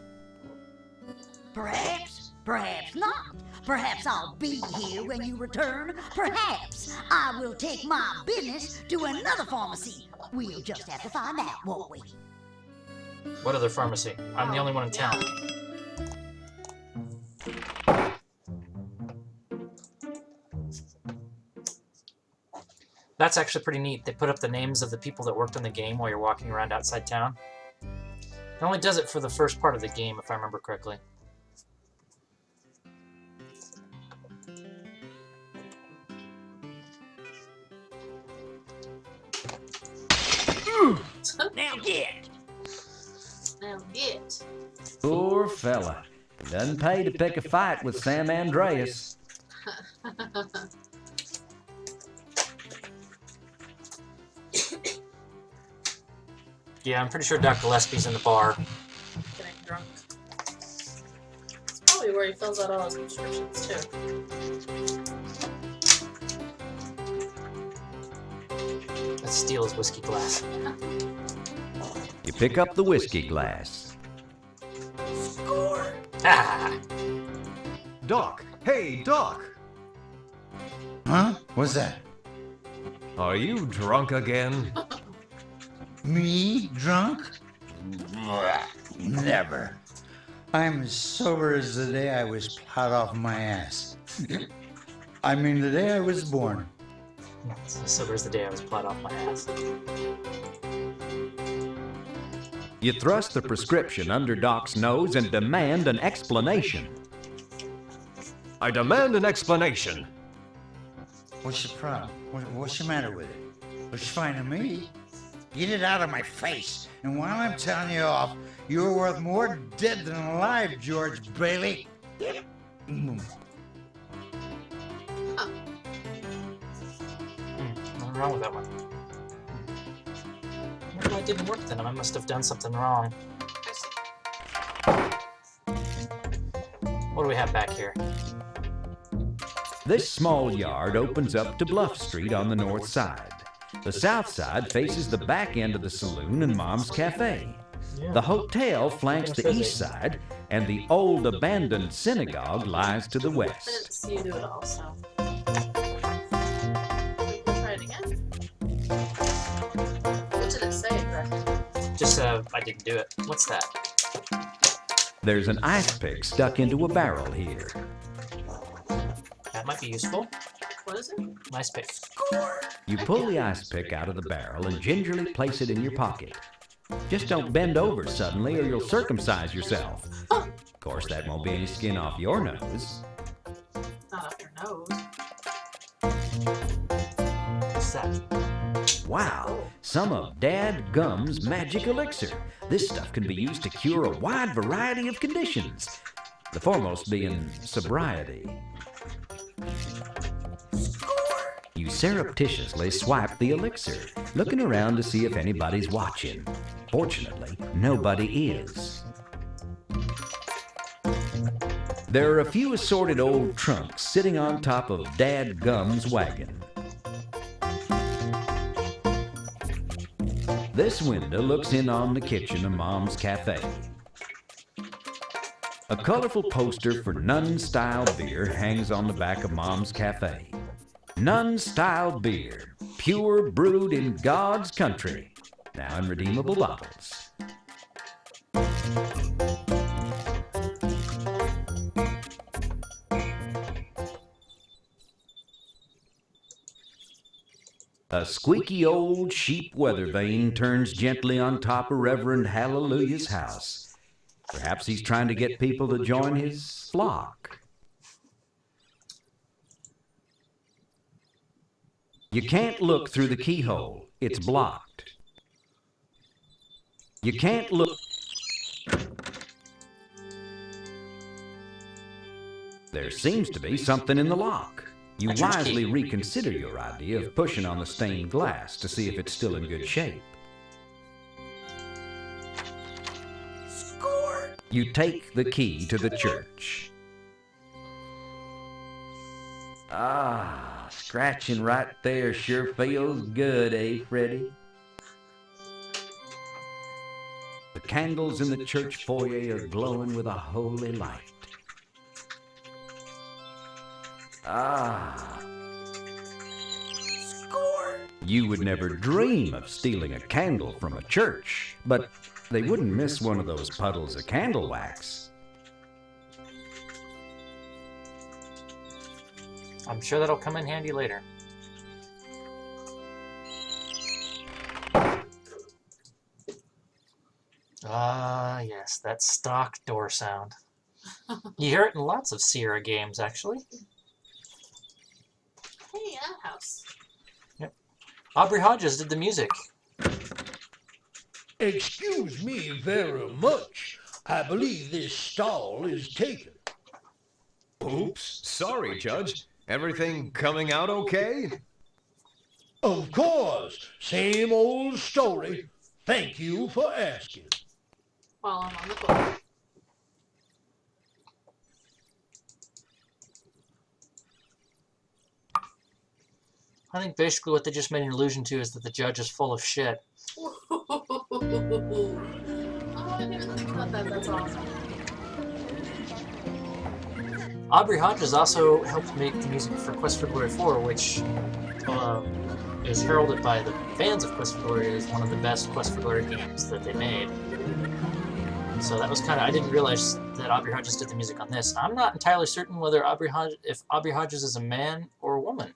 Perhaps, perhaps not. Perhaps I'll be here when you return. Perhaps I will take my business to another pharmacy. We'll just have to find out, won't we? What other pharmacy? I'm the only one in town. That's actually pretty neat. They put up the names of the people that worked on the game while you're walking around outside town. It only does it for the first part of the game, if I remember correctly. Now get! Now get. Poor fella. Doesn't pay to pick a fight with Sam Andreas. Yeah, I'm pretty sure Doc Gillespie's in the bar. Getting drunk. It's probably where he fills out all his prescriptions too. Let's steal his whiskey glass. You pick up the whiskey glass. Score! Ah! Doc! Hey, Doc! Huh? What's that? Are you drunk again? Me? Drunk? Never. I'm as sober as the day I was plowed off my ass. I mean, the day I was born. So sober as the day I was plowed off my ass. You thrust the prescription under Doc's nose and demand an explanation. I demand an explanation. What's the problem? What's the matter with it? Looks fine to me. Get it out of my face. And while I'm telling you off, you're worth more dead than alive, George Bailey. Nothing wrong with that one. Well, it didn't work then. I must have done something wrong. What do we have back here? This small yard opens up to Bluff Street on the north side. The south side faces the back end of the saloon and Mom's Cafe. The hotel flanks the east side, and the old abandoned synagogue lies to the I didn't west. see you do it all, so. Try it again. What did it say exactly? Just, I didn't do it. What's that? There's an ice pick stuck into a barrel here. That might be useful. What is it? Nice pick. You pull the ice pick out of the barrel and gingerly place it in your pocket. Just don't bend over suddenly or you'll circumcise yourself. Of course, that won't be any skin off your nose. Not up your nose. What's that? Wow, some of Dad Gum's magic elixir. This stuff can be used to cure a wide variety of conditions, the foremost being sobriety. You surreptitiously swipe the elixir, looking around to see if anybody's watching. Fortunately, nobody is. There are a few assorted old trunks sitting on top of Dad Gum's wagon. This window looks in on the kitchen of Mom's Cafe. A colorful poster for Nun-style beer hangs on the back of Mom's Cafe. Nun-style beer, pure brewed in God's country, now in redeemable bottles. A squeaky old sheep weather vane turns gently on top of Reverend Hallelujah's house. Perhaps he's trying to get people to join his flock. You can't look through the keyhole. It's blocked. You can't look. There seems to be something in the lock. You wisely reconsider your idea of pushing on the stained glass to see if it's still in good shape. Score! You take the key to the church. Ah, scratching right there sure feels good, eh, Freddy? The candles in the church foyer are glowing with a holy light. Ah. Score! You would never dream of stealing a candle from a church, but they wouldn't miss one of those puddles of candle wax. I'm sure that'll come in handy later. Ah, yes, that stock door sound. You hear it in lots of Sierra games, actually. Hey, outhouse. Yep. Aubrey Hodges did the music. Excuse me very much. I believe this stall is taken. Oops, sorry, Judge. Everything coming out okay? Of course, same old story. Thank you for asking. While I'm on the book. I think basically what they just made an allusion to is that the judge is full of shit. Oh, I didn't think about that. That's awesome. Aubrey Hodges also helped make the music for Quest for Glory 4, which is heralded by the fans of Quest for Glory as one of the best Quest for Glory games that they made. So that was kind of, I didn't realize that Aubrey Hodges did the music on this. I'm not entirely certain whether if Aubrey Hodges is a man or a woman.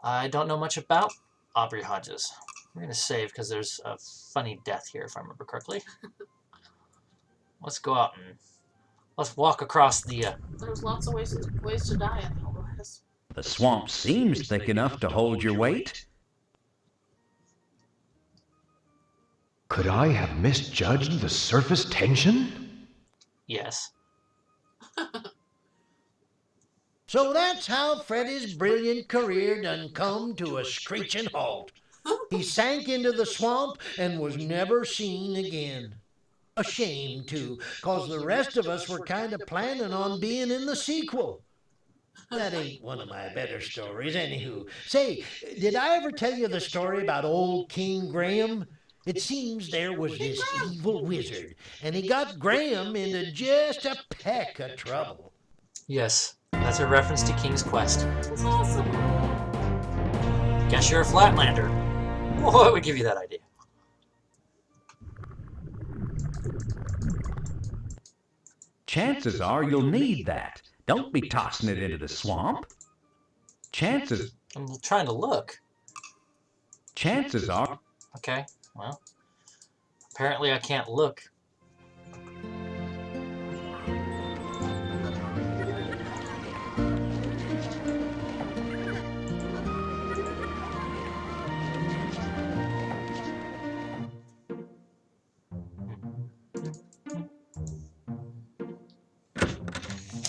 I don't know much about Aubrey Hodges. We're going to save because there's a funny death here, if I remember correctly. Let's go out and let's walk across the... There's lots of ways to die in the Old West. The swamp seems thick enough to hold your weight. Could I have misjudged the surface tension? Yes. So that's how Freddy's brilliant career done come to a screeching halt. He sank into the swamp and was never seen again. A shame, too, 'cause the rest of us were kind of planning on being in the sequel. That ain't one of my better stories, anywho. Say, did I ever tell you the story about old King Graham? It seems there was this evil wizard, and he got Graham into just a peck of trouble. Yes, that's a reference to King's Quest. That's awesome. Guess you're a Flatlander. What would give you that idea? Chances are you'll need that. Don't be tossing it into the swamp. Chances I'm trying to look. are... Okay, well, apparently I can't look.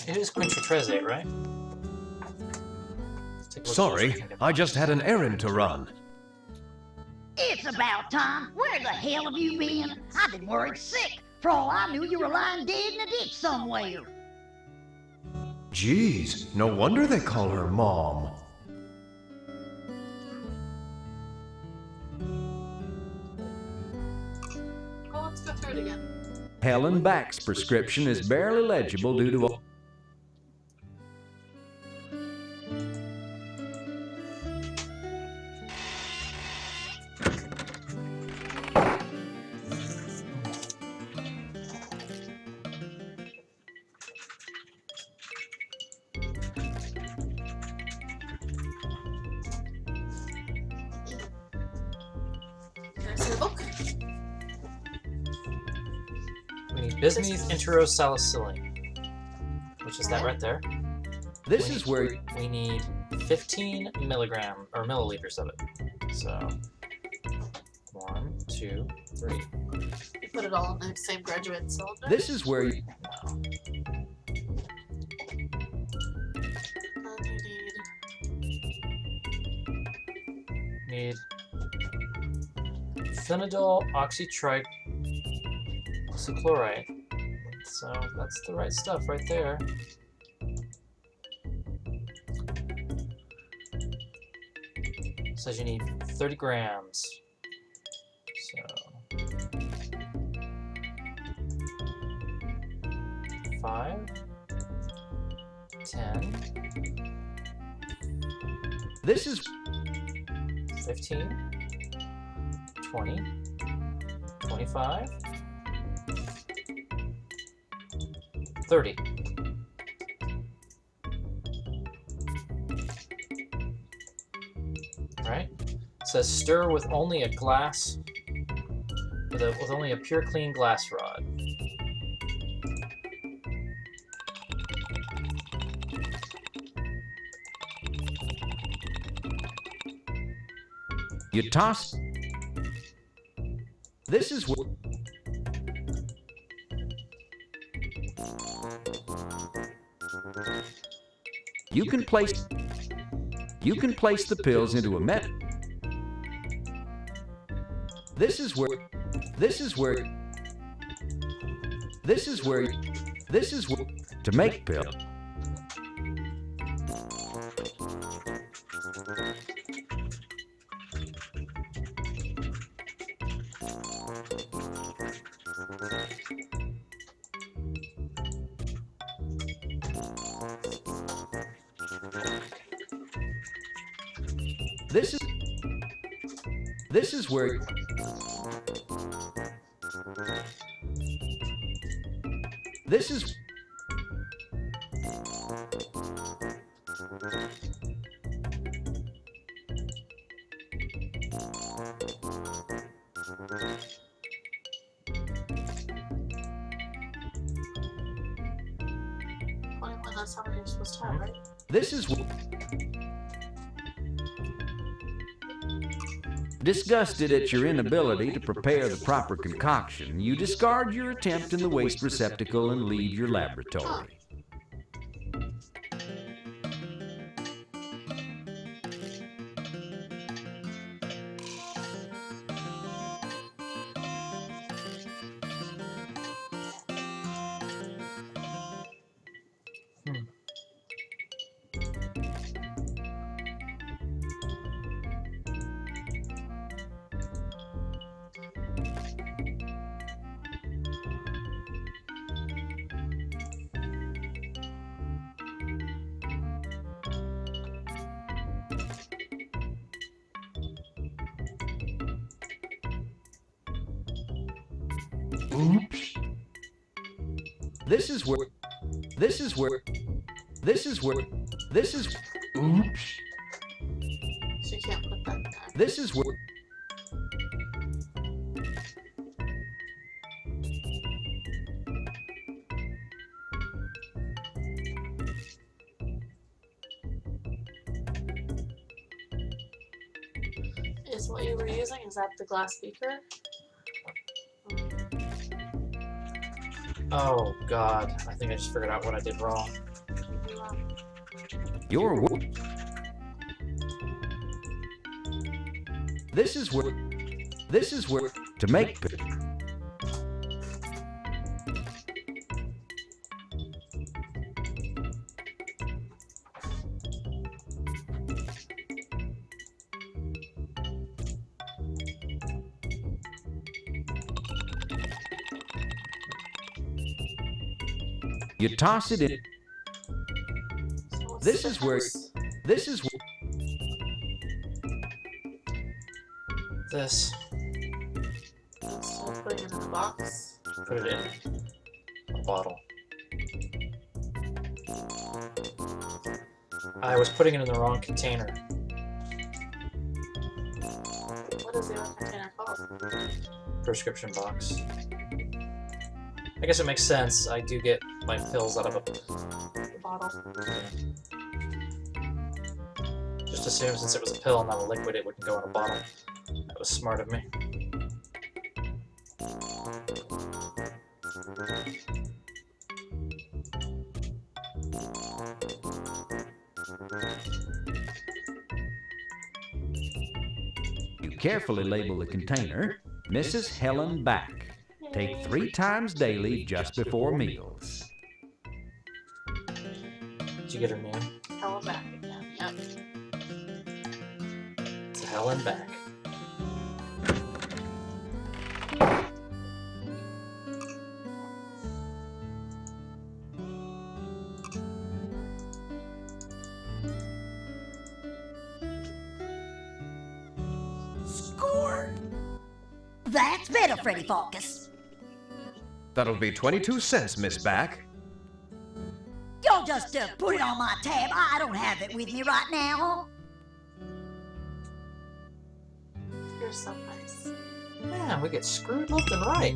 It is Quincy Trezate, right? Sorry, I just had an errand to run. It's about time. Where the hell have you been? I've been worried sick. For all I knew, you were lying dead in a ditch somewhere. Geez, no wonder they call her Mom. Oh, let's go through it again. Helen Back's prescription is barely legible due to... Can I see the book? We need bismuth enterosalicylate, which is that right there. This is where... We need 15 milligram or milliliters of it. So 1, 2, 3. You put it all in the same graduate cylinder. This is where you... And you Need phenidol oxychloride. So that's the right stuff right there. Says you need 30 grams. So 5, 10, This is... 15, 20, 25, 30. Right? It says stir with only a glass with only a pure clean glass rod. You toss. This is where. You can place the pills into a met. This is where to make pill. This is where this is Well, that's how you're supposed to have, right? this is disgusted at your inability to prepare the proper concoction, you discard your attempt in the waste receptacle and leave your laboratory. Oops. This is where oops. So you can't put that there. This is where Is what you were using, is that the glass beaker? Oh god, I think I just figured out what I did wrong. your this is where to make pill. You toss it in. So what's This the is where difference? This. Instead of putting it in a box. Put it in a bottle. I was putting it in the wrong container. What is the other container called? Prescription box. I guess it makes sense. I do get my pills out of a... The bottle. Just assume since it was a pill, not a liquid, it wouldn't go in a bottle. That was smart of me. You carefully label the container, Mrs. Helen Back. Take 3 times daily just before meals. Did you get her name? Hella back again. Yep. It's Helen Back. Score! That's better, Freddy Focus. That'll be 22 cents, Miss Back. Y'all just put it on my tab. I don't have it with me right now. You're so nice. Man, we get screwed left and right.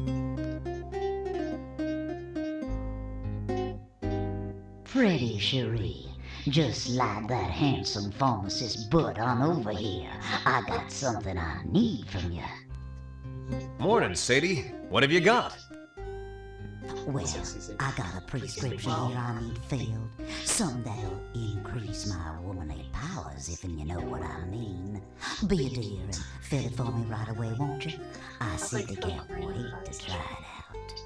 Pretty Cherie, just slide that handsome pharmacist butt on over here. I got something I need from you. Morning, Sadie. What have you got? Well, I got a prescription here I need filled. Some that'll increase my womanly powers, if you know what I mean. Be a dear and fill it for me right away, won't you? I simply can't wait to try it out.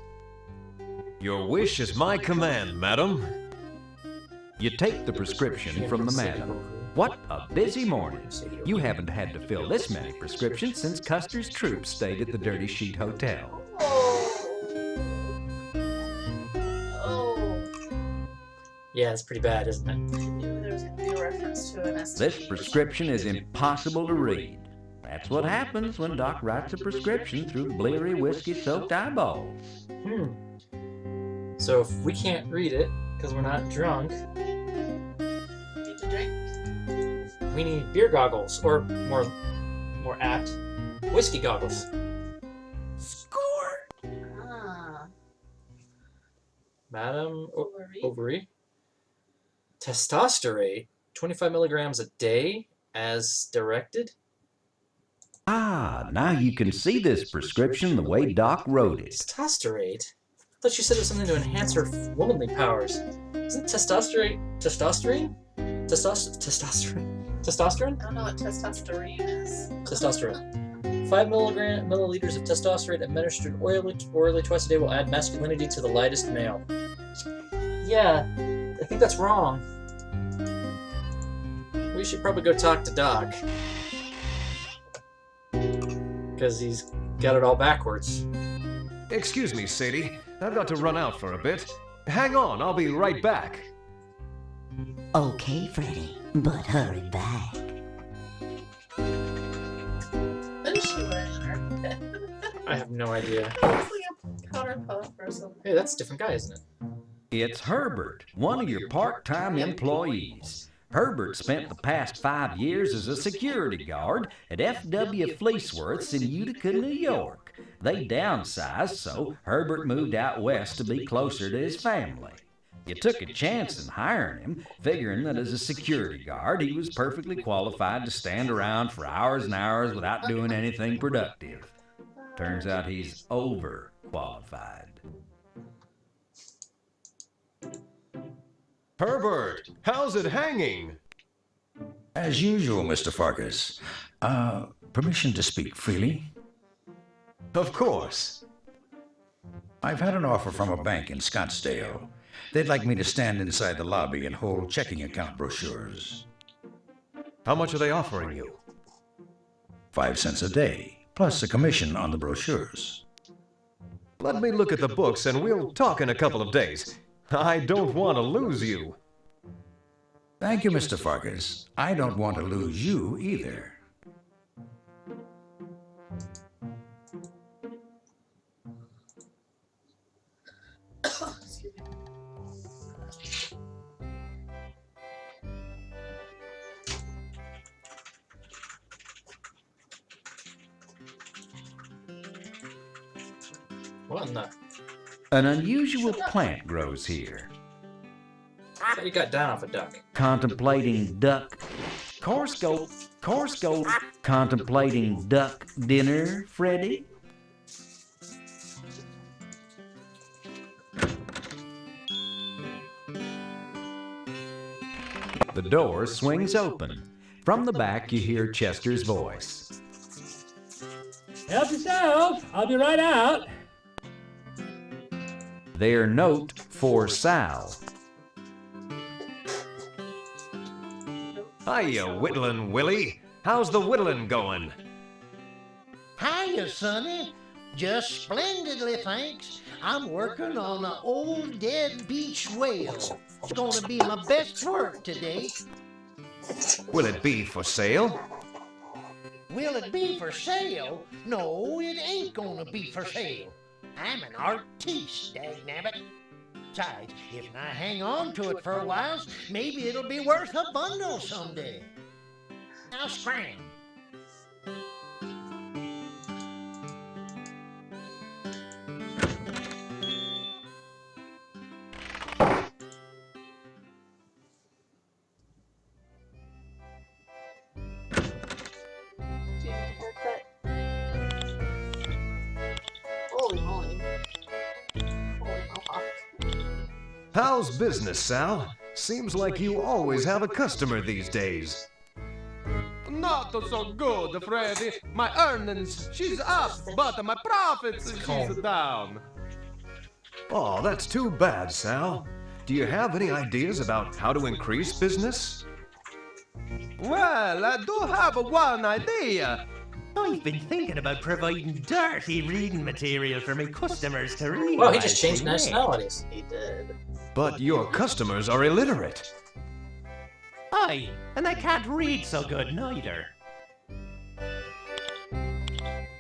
Your wish is my command, madam. You take the prescription from the madam. What a busy morning. You haven't had to fill this many prescriptions since Custer's troops stayed at the Dirty Sheet Hotel. Yeah, it's pretty bad, isn't it? Knew there was going to be a reference to an STD. This prescription is impossible to read. That's what happens when Doc writes a prescription through bleary whiskey-soaked eyeballs. So if we can't read it because we're not drunk, Need to drink? we need beer goggles, or more apt, whiskey goggles. Ah. Madam Ovary. Ovary. Testosterate, 25 milligrams a day, as directed. Ah, now you can see this prescription the way Doc wrote it. Testosterate? I thought you said it was something to enhance her womanly powers. Isn't testosterate testosterone? Testosterone? I don't know what testosterone is. Testosterone. 5 milliliters of testosterone administered orally twice a day will add masculinity to the lightest male. Yeah, I think that's wrong. We should probably go talk to Doc. Because he's got it all backwards. Excuse me, Sadie. I've got to run out for a bit. Hang on, I'll be right back. Okay, Freddy, but hurry back. What is she wearing in her head? I have no idea. It's like a powder puff or something. Hey, that's a different guy, isn't it? It's Herbert, one of your part-time employees. Herbert spent the past 5 years as a security guard at F.W. Fleeceworth's in Utica, New York. They downsized, so Herbert moved out west to be closer to his family. You took a chance in hiring him, figuring that as a security guard, he was perfectly qualified to stand around for hours and hours without doing anything productive. Turns out he's overqualified. Herbert, how's it hanging? As usual, Mr. Farkas. Permission to speak freely? Of course. I've had an offer from a bank in Scottsdale. They'd like me to stand inside the lobby and hold checking account brochures. How much are they offering you? 5 cents a day, plus a commission on the brochures. Let me look at the books and we'll talk in a couple of days. I don't want to lose you. Thank you, Mr. Farkas. I don't want to lose you either. Excuse me. What in the... An unusual plant grows here. I thought you got down off a duck. Contemplating duck. Course go. Contemplating duck dinner, Freddy? The door swings open. From the back, you hear Chester's voice. Help yourself. I'll be right out. Their note for Sal. Hiya, Whittlin' Willie. How's the whittling going? Hiya, Sonny. Just splendidly, thanks. I'm working on an old dead beach whale. It's gonna be my best work today. Will it be for sale? Will it be for sale? No, it ain't gonna be for sale. I'm an artiste, dagnabbit. Besides, if I hang on to it for a while, maybe it'll be worth a bundle someday. Now scram. How's business, Sal? Seems like you always have a customer these days. Not so good, Freddy. My earnings, she's up, but my profits, she's down. Oh, that's too bad, Sal. Do you have any ideas about how to increase business? Well, I do have one idea. I've been thinking about providing dirty reading material for my customers to read. Well, he just changed nationalities. He did. But your customers are illiterate. Aye, and I can't read so good neither.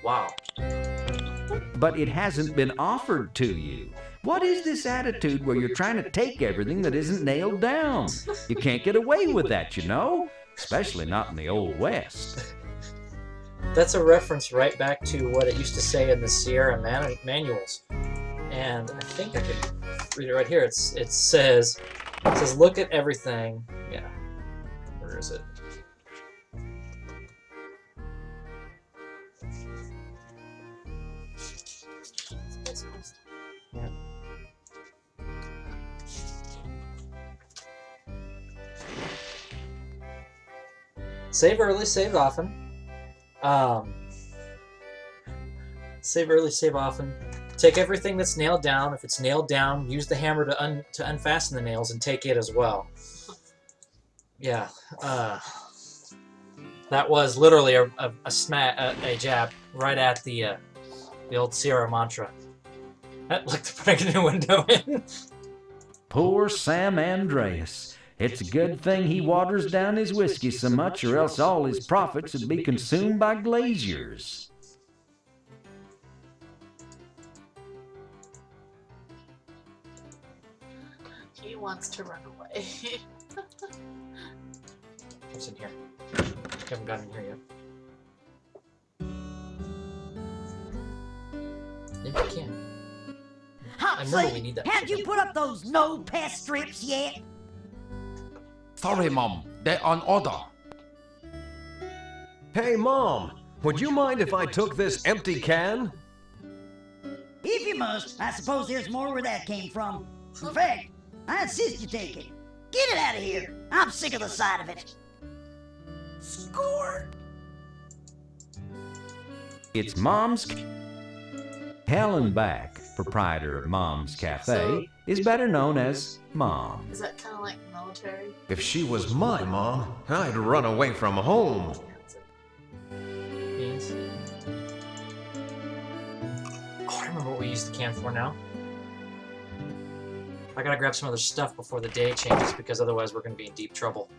Wow. But it hasn't been offered to you. What is this attitude where you're trying to take everything that isn't nailed down? You can't get away with that, you know? Especially not in the Old West. That's a reference right back to what it used to say in the Sierra manuals. And I think I could read it right here. It says, look at everything. Yeah. Where is it? Yeah. Save early, save often. Save early, save often. Take everything that's nailed down. If it's nailed down, use the hammer to unfasten the nails and take it as well. Yeah. That was literally a jab right at the old Sierra mantra. Look, they're putting a new window in. Poor Sam Andreas. It's a good thing he waters down his whiskey so much, or else all his profits would be consumed by glaziers. He wants to run away. What's in here? I haven't gotten in here yet. Maybe I can. I remember we need that. Have you put up those no pest strips yet? Sorry, Mom. They're on order. Hey, Mom, would you mind if I took this empty can? If you must, I suppose there's more where that came from. In fact, I insist you take it. Get it out of here. I'm sick of the sight of it. Score! It's Mom's... Helen Back, proprietor of Mom's Cafe, is better known as Mom. Is that kind of like military? If she was my mom, I'd run away from home. Beans. Oh, I remember what we used the can for now. I gotta grab some other stuff before the day changes, because otherwise we're gonna be in deep trouble.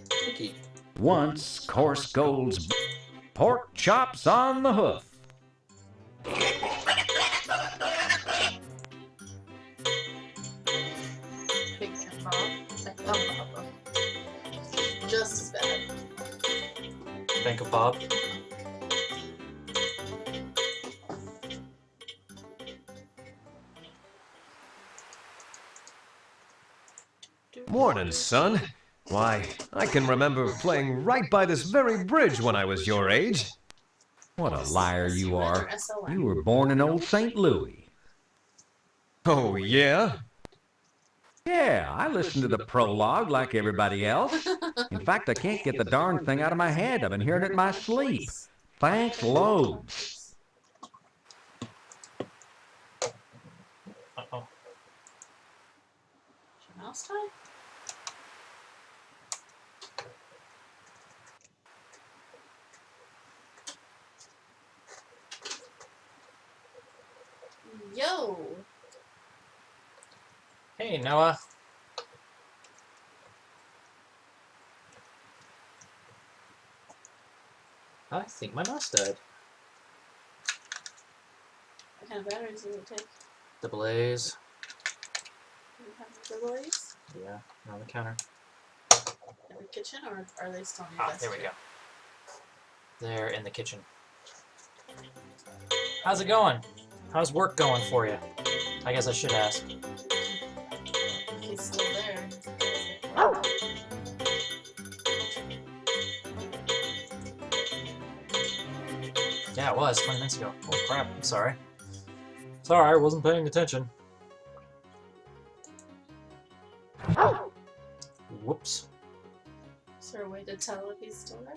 Cookie. Once coarse gold's pork chops on the hoof. Pig and Bob. Just as bad. Bank of Bob. Morning, son. Why, I can remember playing right by this very bridge when I was your age. What a liar you are. You were born in old St. Louis. Oh, yeah? Yeah, I listened to the prologue like everybody else. In fact, I can't get the darn thing out of my head. I've been hearing it in my sleep. Thanks, Lowe. Uh-oh. Mouse time? Yo! Hey, Noah. I think my mouse died. What kind of batteries does it take? The blaze. Do you have the blaze? Yeah, they're on the counter. In the kitchen, or are they still in your desk? There we go. They're in the kitchen. How's it going? How's work going for you? I guess I should ask. He's still there. Oh. Yeah, it was 20 minutes ago. Oh crap, I'm sorry. Sorry, I wasn't paying attention. Whoops. Is there a way to tell if he's still there?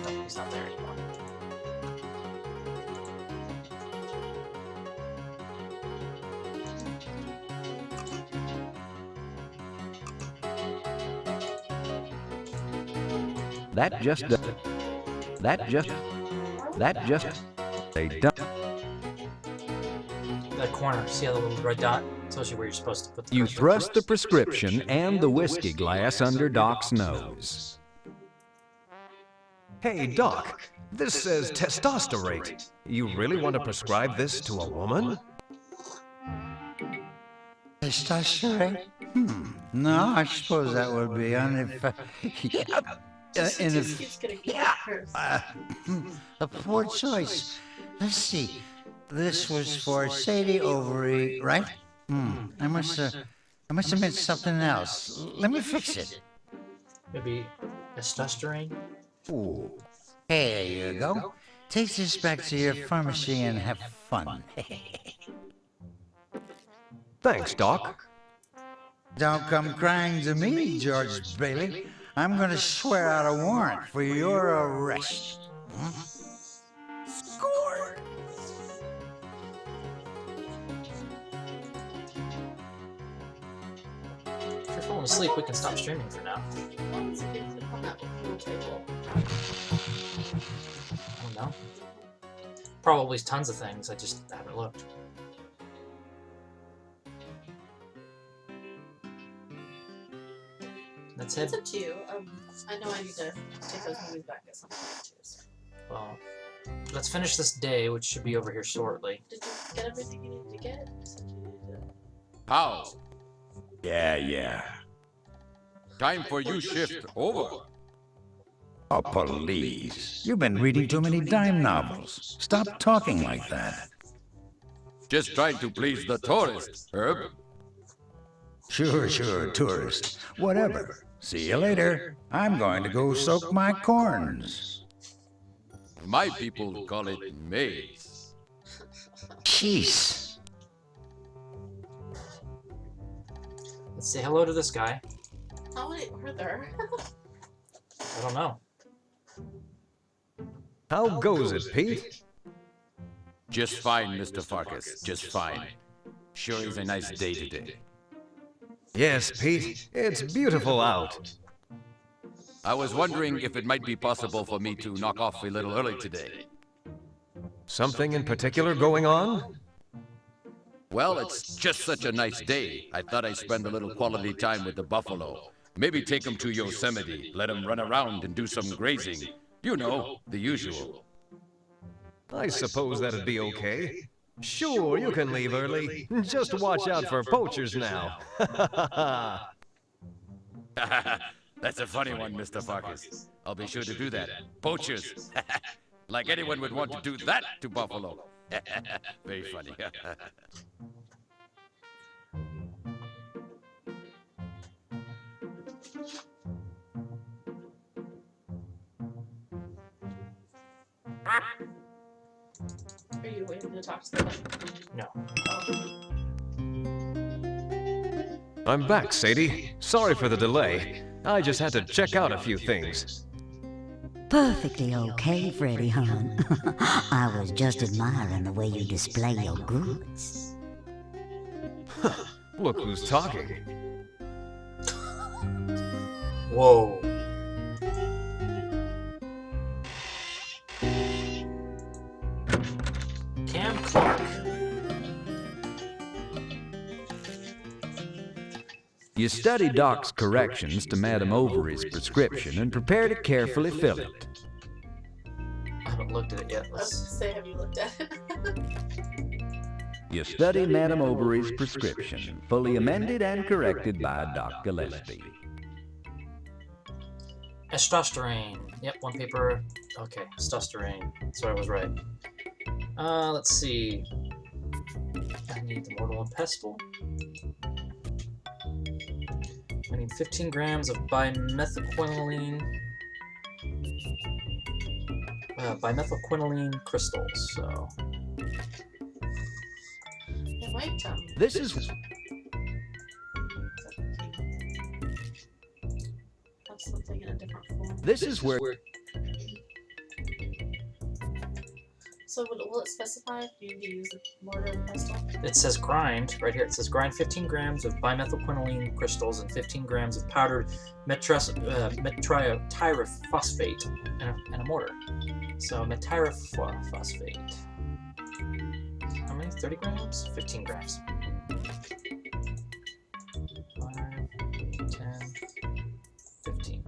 No, he's not there anymore. That just they don't. That corner, see how the little red dot tells you where you're supposed to put the You cursor? thrust the prescription and the whiskey glass under Doc's nose. Hey, Doc, this says testosterate. You really want to prescribe this to a woman? Testosterone? No, I suppose that would be on if. And if. Keeps getting cursed. A poor choice. Let's see. This was for Sadie Ovary, right? I must have meant something else. Let me fix it. Maybe testosterone? Ooh. Here you go. Take this back to your pharmacy and have fun. Thanks, Doc. Don't come crying to me, George Bailey. I'm going to swear out a warrant for your arrest. Score! If you're falling asleep, we can stop streaming for now. What is it on that pool table? I don't know. Probably tons of things, I just haven't looked. That's it. It's up to you. I know I need to take those movies back at some point too. So. Well, let's finish this day, which should be over here shortly. Did you get everything you needed to get? You said you needed to... How? Yeah. Time for you shift over. Oh, please. You've been reading too many dime novels. Stop talking like that. Just trying to please the tourists, Herb. Sure, tourist. Whatever. See you later. I'm going to go soak my corns. My people call it maize. Jeez. Let's say hello to this guy. How many were there? I don't know. How goes it, Pete? Just fine, Mr. Farkas. Just fine. Sure is a nice day today. Yes, Pete. It's beautiful out. I was wondering if it might be possible for me to knock off a little early today. Something in particular going on? Well, it's just such a nice day. I thought I'd spend a little quality time with the buffalo. Maybe take them to Yosemite, let them run around and do some grazing. You know, the usual. I suppose that'd be okay. Sure, you can leave early. Just watch out for poachers now. That's a funny one, Mr. Farkas. I'll be sure to do that. Poachers. Like anyone would want to do that to buffalo. Very funny. Are you waiting to talk to them? No. I'm back, Sadie. Sorry for the delay. I just had to check out a few things. Perfectly okay, Freddy, hon. I was just admiring the way you display your goods. Look who's talking. Whoa. Cam Clark. You study Doc's corrections to Madame Overy's prescription and prepare to carefully fill it. I haven't looked at it yet. I was gonna say, have you looked at it? You study Madame Overy's prescription, fully amended and corrected by Doc Gillespie. Testosterone. Yep, one paper. Okay, testosterone. So I was right. Let's see. I need the mortal and pestle. I need 15 grams of bimethylquinoline. bimethylquinoline crystals. So It might This is have something in a different form. this is where So will it specify if you need to use the mortar and pestle? it says grind right here. It says grind 15 grams of bimethylquinoline crystals and 15 grams of powdered metyrophosphate in a mortar. So metyrophosphate. How many? 30 grams? 15 grams. 5, 10, 15.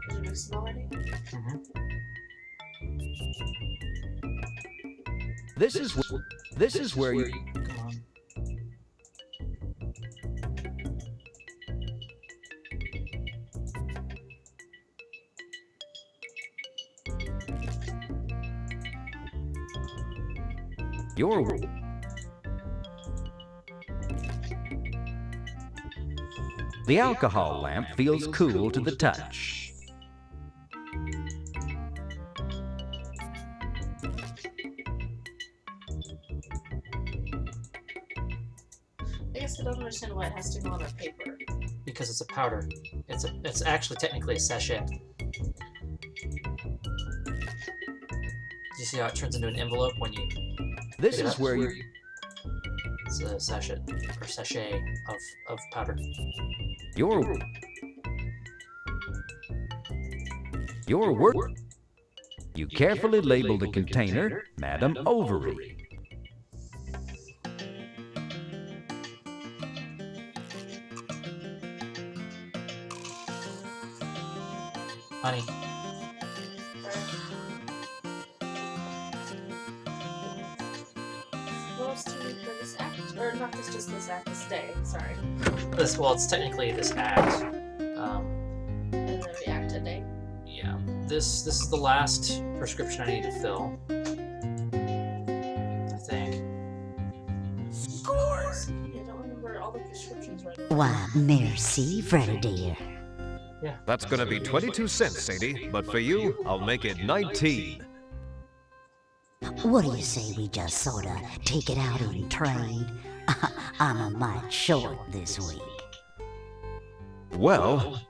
Did you mix them already? this is where you Come on. your the alcohol lamp feels cool to the touch. I guess I don't understand why it has to go on a paper. Because it's a powder. It's actually technically a sachet. Do you see how it turns into an envelope when you This pick it is up? where you It's a sachet of powder. your work. You carefully label the container, Madam Ovary. Honey. What else do you need for this act? Or not this, just this act, this day, sorry. It's technically this act. And then we act today. Yeah. This is the last prescription I need to fill. I think. Scores! Yeah, I don't remember all the prescriptions right now. Why, merci, Freddy dear. That's gonna be 22 cents, Sadie, but for you, I'll make it 19. What do you say we just sorta take it out in trade? I'm a mite short this week. Well,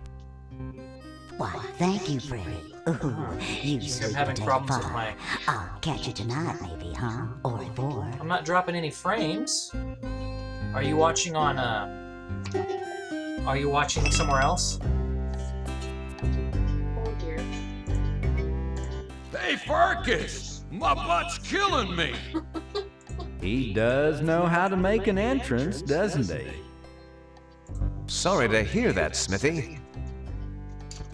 Why, thank you, Freddy. Ooh, you I'm sweet having potato problems with pie. my. I'll catch you tonight, maybe, huh? Or at 4. I'm not dropping any frames. Are you watching on Are you watching somewhere else? Oh dear. Hey, Farkas! My butt's killing me! He does know how to make an entrance, doesn't he? sorry to hear that, Smithy.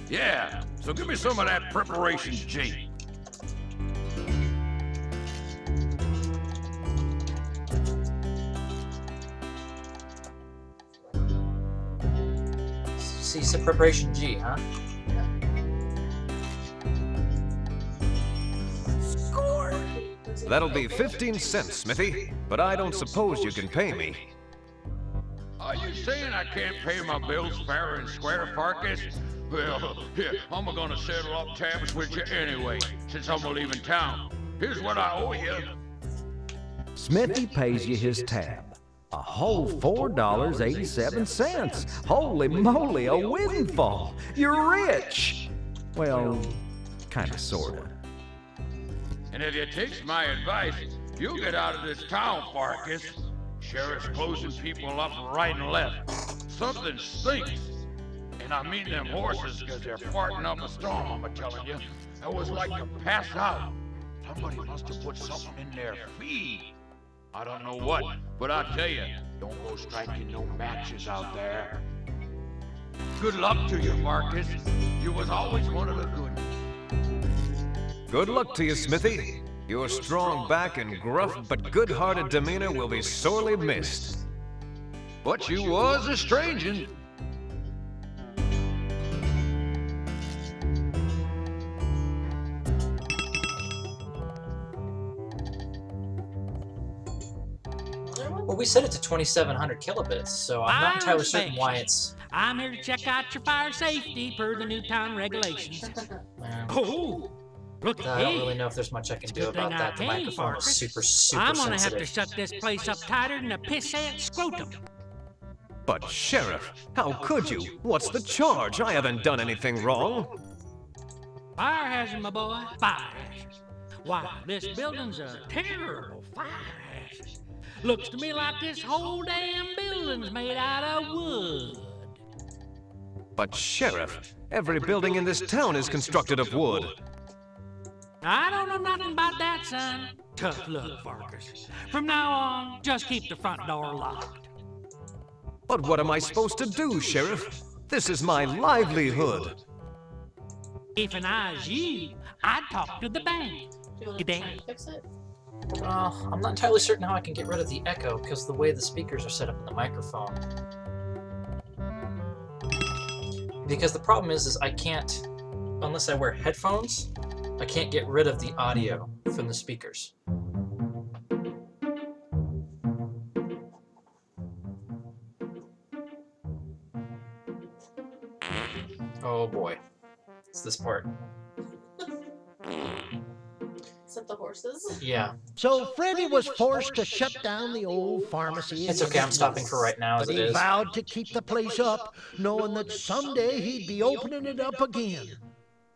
Yeah, so give me some of that preparation G. See some preparation G, huh? That'll be 15 cents, Smithy, but I don't suppose you can pay me. Are you saying I can't pay my bills fair and square, Farkas? Well, here, I'm gonna settle up tabs with you anyway, since I'm leaving town. Here's what I owe you. Smithy pays you his tab. A whole $4.87. Holy moly, a windfall. You're rich. Well, kinda, sorta. And if you takes my advice, you'll get out of this town, Farkas. Sheriff's closing people up right and left. Something stinks. And I mean them horses, because they're farting up a storm, I'm telling you. It was like to pass out. Somebody must have put something in their feed. I don't know what, but I tell you, don't go striking no matches out there. Good luck to you, Marcus. You was always one of the good. Good luck to you, Smithy. Your strong back and gruff but good-hearted demeanor will be sorely missed. But you was a strangin'. Well, we set it to 2,700 kilobits, so I'm not entirely certain why it's... I'm here to check out your fire safety per the new town regulations. Oh, look at I don't really know if there's much I can do about that. The microphone is super, super I'm gonna sensitive. have to shut this place up tighter than a pissant scrotum. But, Sheriff, how could you? What's the charge? I haven't done anything wrong. Fire hazard, my boy. Fire hazard. Why, this building's a terrible fire hazard. Looks to me like this whole damn building's made out of wood. But, Sheriff, every building in this town is constructed of wood. I don't know nothing about that, son. Tough luck, Farkas. From now on, just keep the front door locked. But what am I supposed to do, Sheriff? This is my livelihood. If I was you, I'd talk to the bank. Do you want to try and fix it? I'm not entirely certain how I can get rid of the echo because the way the speakers are set up in the microphone. Because the problem is I can't, unless I wear headphones, I can't get rid of the audio from the speakers. Oh boy, it's this part. Is that the horses? Yeah. So Freddy was forced to shut down the old pharmacy. It's okay, I'm stopping for right now as But it he is. vowed to keep the place up, knowing that someday he'd be opening it up again.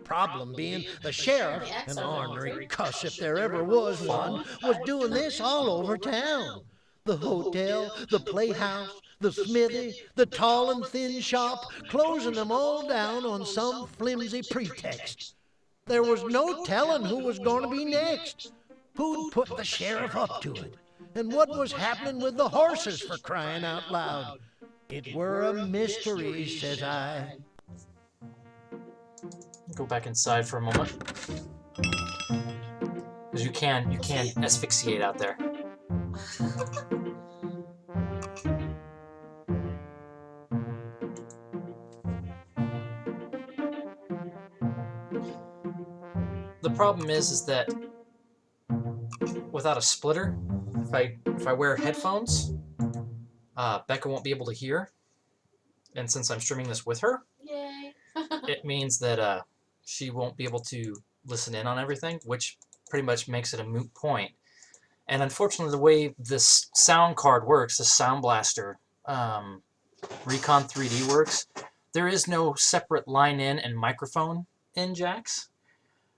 Problem being, the sheriff, an ornery cuss if there ever was one, was doing this all over town. The hotel, the playhouse, the smithy, the tall and thin shop, closing them all down on some flimsy pretext. There was no telling who was going to be next. Who'd put the sheriff up to it? And what was happening with the horses, for crying out loud? It were a mystery, says I. Go back inside for a moment. Because you can asphyxiate out there. The problem is that without a splitter, if I wear headphones, Becca won't be able to hear. And since I'm streaming this with her, Yay. it means that she won't be able to listen in on everything, which pretty much makes it a moot point. And unfortunately, the way this sound card works, the Sound Blaster Recon 3D works, there is no separate line in and microphone in jacks.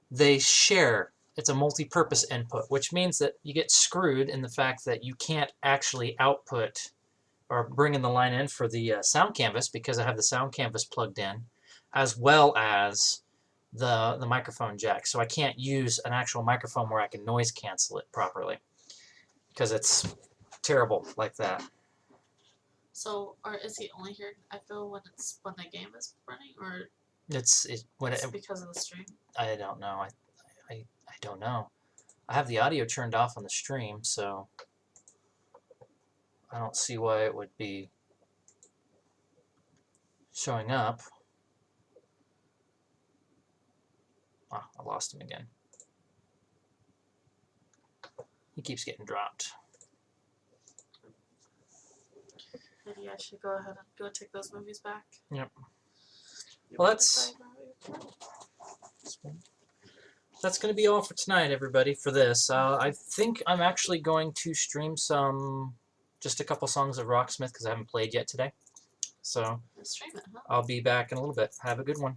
They share. It's a multi-purpose input, which means that you get screwed in the fact that you can't actually output or bring in the line in for the sound canvas because I have the sound canvas plugged in, as well as the microphone jack. So I can't use an actual microphone where I can noise cancel it properly because it's terrible like that. So, or is he only hearing echo when the game is running, or It's because of the stream? I don't know. I don't know. I have the audio turned off on the stream, so I don't see why it would be showing up. Ah, I lost him again. He keeps getting dropped. Maybe I should go ahead and go take those movies back. Yep. Well, that's going to be all for tonight, everybody, for this. I think I'm actually going to stream just a couple songs of Rocksmith because I haven't played yet today. So Stream it, huh? I'll be back in a little bit. Have a good one.